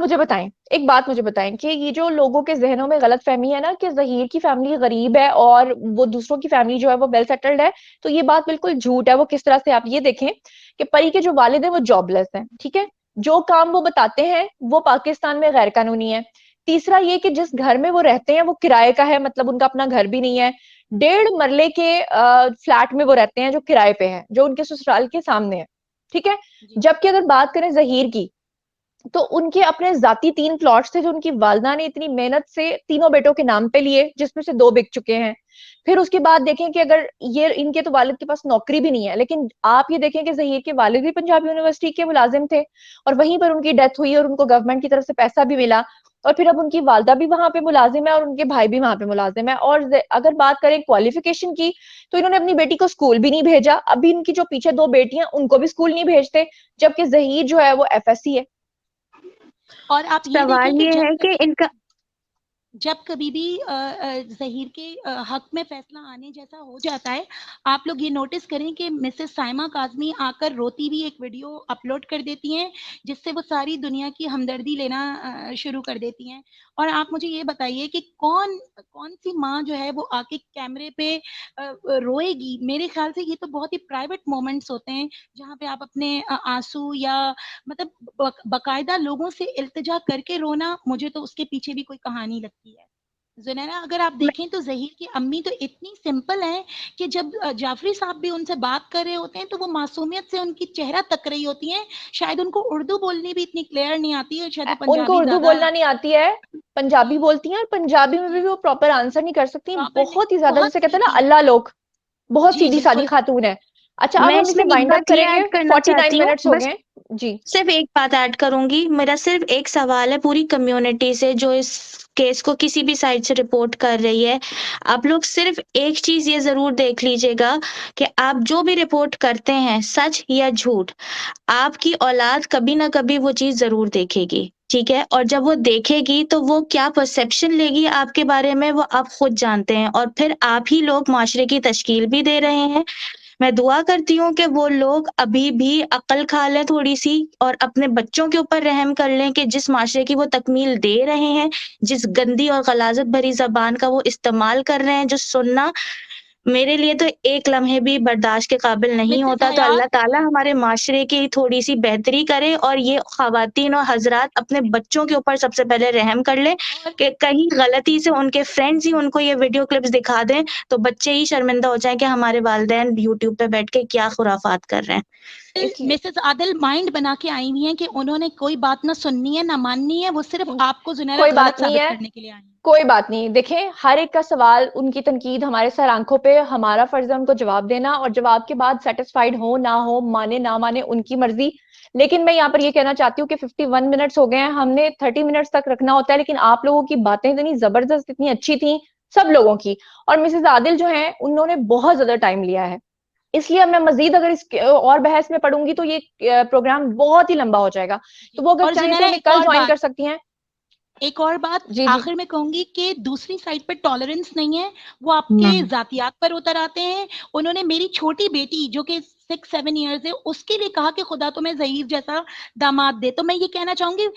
मुझे बताएं कि ये जो लोगों के जहनों में गलत फहमी है ना कि जहीर की फैमिली गरीब है और वो दूसरों की फैमिली जो है वो वेल सेटल्ड है, तो ये बात बिल्कुल झूठ है। वो किस तरह से, आप ये देखें कि परी के जो वालिद है वो जॉबलेस हैं, ठीक है, जो काम वो बताते हैं वो पाकिस्तान में गैर कानूनी है। तीसरा ये कि जिस घर में वो रहते हैं वो किराए का है, मतलब उनका अपना घर भी नहीं है। 1.5 मरले के फ्लैट में वो रहते हैं जो किराए पे है, जो उनके ससुराल के सामने है, ठीक है। जी जबकि अगर बात करें जहीर की, तो उनके अपने जाती 3 प्लॉट्स थे जो उनकी वालदा ने इतनी मेहनत से तीनों बेटों के नाम पे लिए, जिसमें से 2 बिक चुके हैं। फिर उसके बाद देखें कि अगर ये, इनके तो वालिद के पास नौकरी भी नहीं है, लेकिन आप ये देखें कि जहीर के वालिद भी पंजाब यूनिवर्सिटी के मुलाजिम थे और वहीं पर उनकी डेथ हुई और उनको गवर्नमेंट की तरफ से पैसा भी मिला। और फिर अब उनकी वालदा भी वहां पे मुलाजिम है और उनके भाई भी वहां पे मुलाजिम है। और अगर बात करें क्वालिफिकेशन की, तो इन्होंने अपनी बेटी को स्कूल भी नहीं भेजा। अभी इनकी जो पीछे 2 बेटियां उनको भी स्कूल नहीं भेजते, जबकि जहीर जो है वो FSC है। और आप ये देखें सवाल कि ये है कि इनका जब कभी भी ज़हीर के हक में फैसला आने जैसा हो जाता है, आप लोग ये नोटिस करें कि मिसेस साइमा काज़मी आकर रोती हुई एक वीडियो अपलोड कर देती हैं, जिससे वो सारी दुनिया की हमदर्दी लेना शुरू कर देती हैं। और आप मुझे ये बताइए कि कौन-सी माँ जो है वो आके कैमरे पे रोएगी? मेरे ख़्याल से ये तो बहुत ही प्राइवेट मोमेंट्स होते हैं, जहाँ पे आप अपने आँसू या मतलब बकायदा लोगों से इल्तिजा करके रोना, मुझे तो उसके पीछे भी कोई कहानी लगती है। ज़ुनैरा, अगर आप देखें तो ज़हीर की अम्मी तो इतनी सिंपल हैं कि जब जाफ़री साहब भी उनसे बात कर रहे होते हैं तो वो मासूमियत से उनकी चेहरा तक रही होती हैं। शायद उनको उर्दू बोलनी भी इतनी क्लियर नहीं आती है, शायद वो उनको पंजाबी उर्दू ज़्यादा बोलना नहीं आती है, पंजाबी जी, बोलती हैं, और पंजाबी जी, में भी जी, वो प्रॉपर आंसर नहीं कर सकती, प्रॉपर नहीं, बहुत ही ज्यादा, बहुत जैसे कहते हैं ना सीधी। अल्लाह लोग, बहुत जी, सीधी सादी बिल्कुल। खातून है। अच्छा, अब मैं हम इसे इसमें एक वाइंड अप बात ये करेंगे, ऐड करना 49 चाहती हूँ, मिनट्स हो बस गए। जी। सिर्फ एक बात ऐड करूंगी। मेरा सिर्फ एक सवाल है पूरी कम्युनिटी से जो इस केस को किसी भी साइड से रिपोर्ट कर रही है। आप लोग सिर्फ एक चीज ये जरूर देख लीजिएगा कि आप जो भी रिपोर्ट करते हैं, सच या झूठ, आपकी औलाद कभी ना कभी वो चीज जरूर देखेगी, ठीक है। और जब वो देखेगी तो वो क्या परसेप्शन लेगी आपके बारे में वो आप खुद जानते हैं, और फिर आप ही लोग माशरे की तश्कील भी दे रहे हैं। मैं दुआ करती हूँ कि वो लोग अभी भी अक्ल खा लें थोड़ी-सी और अपने बच्चों के ऊपर रहम कर लें कि जिस माशरे की वो तकमील दे रहे हैं, जिस गंदी और गलाज़त भरी ज़बान का वो इस्तेमाल कर रहे हैं, जो सुनना मेरे लिए तो एक लम्हे भी बर्दाश्त के काबिल नहीं मिसेस होता। तो हयात अल्लाह ताला हमारे माशरे की थोड़ी-सी बेहतरी करे और ये ख़वातीन और हज़रात अपने बच्चों के ऊपर सबसे पहले रहम कर लें और कि कहीं गलती से उनके फ्रेंड्स ही उनको ये वीडियो क्लिप्स दिखा दें, तो बच्चे ही शर्मिंदा हो जाएँ कि हमारे वालिदैन यूट्यूब पे बैठ के क्या खुराफात कर रहे हैं। इसलिए मिसेस आदिल माइंड बना के आई हुई हैं कि उन्होंने कोई बात ना सुननी है ना माननी है, वो सिर्फ आपको ज़ुनैरा कोई गलत बात नहीं साबित है, करने के लिए आई हैं। कोई बात नहीं। देखें, हर एक का सवाल, उनकी तनकीद हमारे सर आंखों पे, हमारा फर्ज है उनको जवाब देना, और जवाब के बाद सेटिस्फाइड हो ना हो, माने ना माने, उनकी मर्जी। लेकिन मैं यहाँ पर ये कहना चाहती हूँ कि 51 मिनट्स हो गए हैं, हमने 30 मिनट्स तक रखना होता है, लेकिन आप लोगों की बातें इतनी जबरदस्त, इतनी अच्छी थी, सब लोगों की। और मिसेस आदिल जो है, उन्होंने बहुत ज्यादा टाइम लिया है, इसलिए अब मैं मजीद अगर इस और बहस में पढ़ूंगी तो ये प्रोग्राम बहुत ही लंबा हो जाएगा। तो जी, वो अगर और चाहें तो ज़ुनैरा हमें कल ज्वाइन कर सकती हैं। एक और बात जी जी। आखिर में कहूँगी कि दूसरी साइड पे टॉलरेंस नहीं है, वो आपके नहीं। ज़ातियात पर उतर आते हैं। उन्होंने मेरी छोटी बेटी जो कि 6-7 इयर्स है, उसके लिए कहा कि खुदा तुम्हें ज़हीर जैसा दामाद दे। तो मैं ये कहना चाहूँगी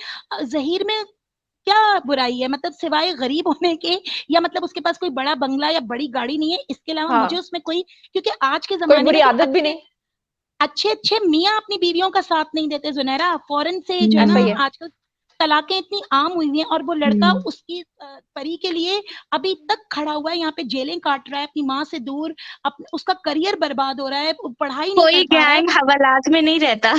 ज़हीर में क्या बुराई है? मतलब सिवाय गरीब होने के, या मतलब उसके पास कोई बड़ा बंगला या बड़ी गाड़ी नहीं है, इसके अलावा मुझे हाँ, उसमें कोई, क्योंकि आज के कोई ज़माने बुरी में तो आदत भी अच्छे नहीं। अच्छे-अच्छे मियाँ अपनी बीवियों का साथ नहीं देते ज़ुनैरा। फ़ॉरेन से जो है ऐसा ना ही हुँ। है। आजकल तलाकें इतनी आम हुई हैं और वो लड़का उसकी परी के लिए अभी तक खड़ा हुआ है, यहाँ पे जेलें काट रहा है, अपनी माँ से दूर, उसका करियर बर्बाद हो रहा है, पढ़ाई नहीं कोई कर पा रहा है। गैंग हवालात में नहीं रहता।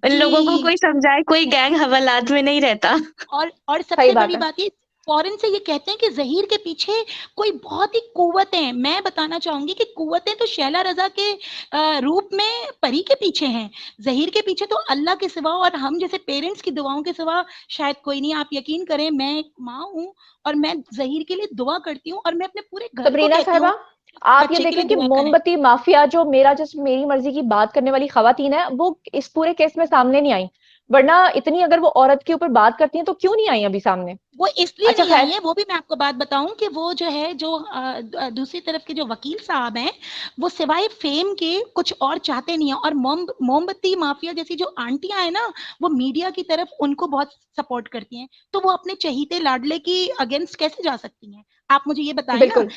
लोगों को जी। कोई समझाए, कोई गैंग हवालात में नहीं रहता। और सही सबसे बात बड़ी है। बात ये, फॉरेन से ये कहते हैं कि जहीर के पीछे कोई बहुत ही कुव्वतें हैं। मैं बताना चाहूंगी कि कुव्वतें तो शैला रजा के रूप में परी के पीछे हैं, जहीर के पीछे तो अल्लाह के सिवा और हम जैसे पेरेंट्स की दुआओं के सिवा शायद कोई नहीं। आप यकीन करें, मैं एक माँ हूँ और मैं जहीर के लिए दुआ करती हूँ और मैं अपने पूरे घर को सबरीना कहती साहिबा, हूँ आप ये बच्चे के लिए देखें कि दुआ करें। मोमबत्ती माफिया जो मेरी मर्जी की बात करने वाली खवातीन है, वो इस पूरे केस में सामने नहीं आई, वरना इतनी अगर वो औरत के ऊपर बात करती हैं तो क्यों नहीं आई अभी सामने। वो इसलिए अच्छा नहीं आई खैर, है, वो भी मैं आपको बात बताऊं कि वो जो है, जो दूसरी तरफ के जो वकील साहब हैं, वो सिवाय फेम के कुछ और चाहते नहीं है। और मोमबत्ती माफिया जैसी जो आंटियां हैं ना, वो मीडिया की तरफ उनको बहुत सपोर्ट करती हैं, तो वो अपने चहीते लाडले की अगेंस्ट कैसे जा सकती हैं? आप मुझे ये बताएं ना। बिल्कुल।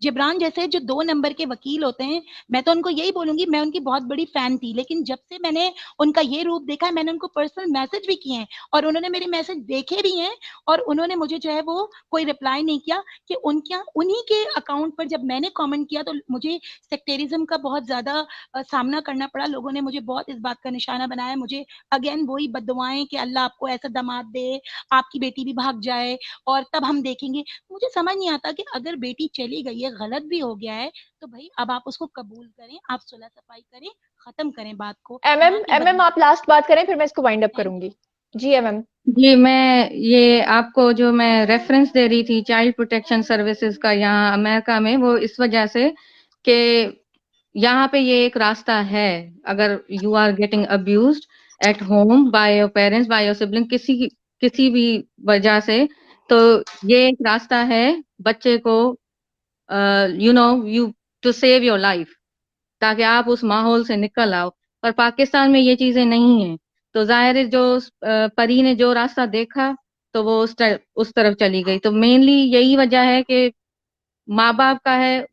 जिब्रान जैसे जो 2 नंबर के वकील होते हैं, मैं तो उनको यही बोलूंगी, मैं उनकी बहुत बड़ी फैन थी, लेकिन जब से मैंने उनका ये रूप देखा है, मैंने उनको पर्सनल मैसेज भी किए हैं और उन्होंने मेरे मैसेज देखे भी हैं और उन्होंने मुझे जो है वो कोई रिप्लाई नहीं किया कि उन्हीं के अकाउंट पर जब मैंने कमेंट किया तो मुझे सेक्टेरिज्म का बहुत ज्यादा सामना करना पड़ा। लोगों ने मुझे बहुत इस बात का निशाना बनाया, मुझे अगेन वही बद्दुआएं कि अल्लाह आपको ऐसा दामाद दे, आपकी बेटी भी भाग जाए और तब हम देखेंगे। मुझे समझ नहीं आता कि अगर बेटी चली गई है, गलत भी हो गया है, तो भाई अब आप उसको कबूल करें, आप सुलह सफाई करें, खत्म करें बात को, ना कि एमएम आप लास्ट बात करें, फिर मैं इसको वाइंड अप थैंक करूंगी। जी एमएम। जी, मैं ये आपको जो मैं रेफरेंस दे रही थी चाइल्ड प्रोटेक्शन सर्विसेज का यहाँ अमेरिका में, वो इस वजह से कि यहाँ पे ये एक रास्ता है, अगर you are getting abused at home by your parents, by your sibling, किसी भी वजह से, तो ये एक रास्ता है बच्चे को you to save your life, ताकि आप उस माहौल से निकल आओ। पर पाकिस्तान में ये चीजें नहीं है, तो जाहिर है जो परी ने जो रास्ता देखा तो वो उस तरफ चली गई। तो मेनली यही वजह है कि माँ बाप का है,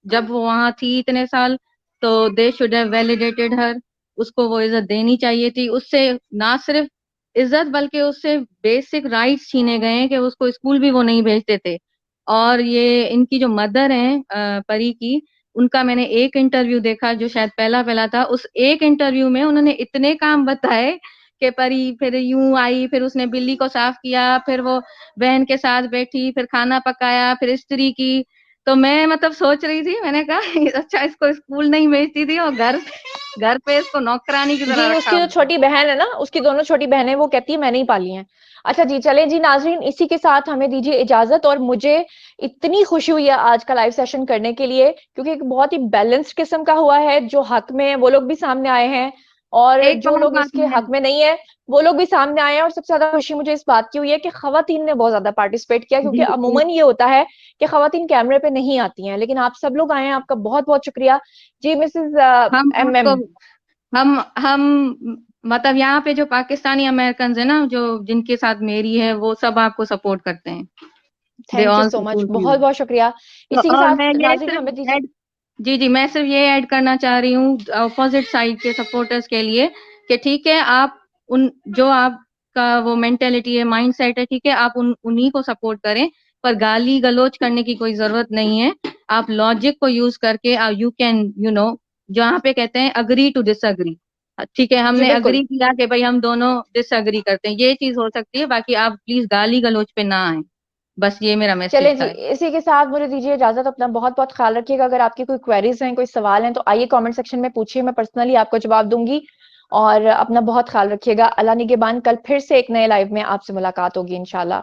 जब वो वहां थी इतने साल, तो दे शुड हैव वैलिडेटेड हर, उसको वो इज्जत देनी चाहिए थी। उससे ना सिर्फ इज्जत बल्कि उससे बेसिक राइट्स छीने गए हैं कि उसको स्कूल भी वो नहीं भेजते थे। और ये इनकी जो मदर है परी की, उनका मैंने एक इंटरव्यू देखा जो शायद पहला पहला था, उस एक इंटरव्यू में उन्होंने इतने काम बताए कि परी फिर यूं आई, फिर उसने बिल्ली को साफ किया, फिर वो बहन के साथ बैठी, फिर खाना पकाया, फिर इस्त्री की। तो मैं मतलब सोच रही थी, मैंने कहा अच्छा इसको स्कूल नहीं भेजती थी और घर पे इसको नौकरानी की तरह जी, रखा उसकी जो हुआ। छोटी बहन है ना, उसकी दोनों छोटी बहनें, वो कहती है मैंने ही पाली हैं। अच्छा जी, चलें जी नाज़रीन, इसी के साथ हमें दीजिए इजाजत। और मुझे इतनी खुशी हुई है आज का लाइव सेशन करने के लिए, क्योंकि एक बहुत ही बैलेंस्ड किस्म का हुआ है। जो हक में है वो लोग भी सामने आए हैं, और एक जो और लोग बात इसके मैं हक में नहीं है वो लोग भी सामने आए हैं। और सबसे ज्यादा खुशी मुझे इस बात की हुई है कि खवातीन ने बहुत ज्यादा पार्टिसिपेट किया, क्योंकि जी, अमूमन ये होता है कि खवातीन कैमरे पे नहीं आती हैं, लेकिन आप सब लोग आए हैं, आपका बहुत बहुत शुक्रिया जी। मिसेस हम एम आपको एम। हम मतलब यहाँ पे जो पाकिस्तानी अमेरिकन है ना, जो जिनके साथ मेरी है, वो सब आपको सपोर्ट करते हैं। They thank you all so much, support you. बहुत बहुत शुक्रिया। तो इसी के और मैं साथ ये नाज़रीन हमें सिर्फ दीजिए। ऐड, जी जी, मैं सिर्फ ये ऐड करना चाह रही हूँ अपोजिट साइड के सपोर्टर्स के लिए कि ठीक है, आप उन जो आपका वो मेंटेलिटी है, माइंड सेट है, ठीक है, आप उन्हीं को सपोर्ट करें, पर गाली गलौज करने की कोई जरूरत नहीं है। आप लॉजिक को यूज करके यू कैन जहाँ पे कहते हैं अग्री टू डिसअग्री, ठीक है, जी हमने बिल्कुल। अग्री किया कि भाई हम दोनों डिसअग्री करते हैं, ये चीज हो सकती है, बाकी आप प्लीज गाली गलौज पे ना आए। बस ये मेरा मैसेज चलें जी, था। इसी के साथ मुझे दीजिए इजाजत। अपना बहुत बहुत ख्याल रखिएगा। अगर आपकी कोई क्वेरीज हैं, कोई सवाल हैं, तो आइए कमेंट सेक्शन में पूछिए, मैं पर्सनली आपको जवाब दूंगी। और अपना बहुत ख्याल रखिएगा। अल्लाह निगहबान। कल फिर से एक नए लाइव में आपसे मुलाकात होगी इंशाल्लाह।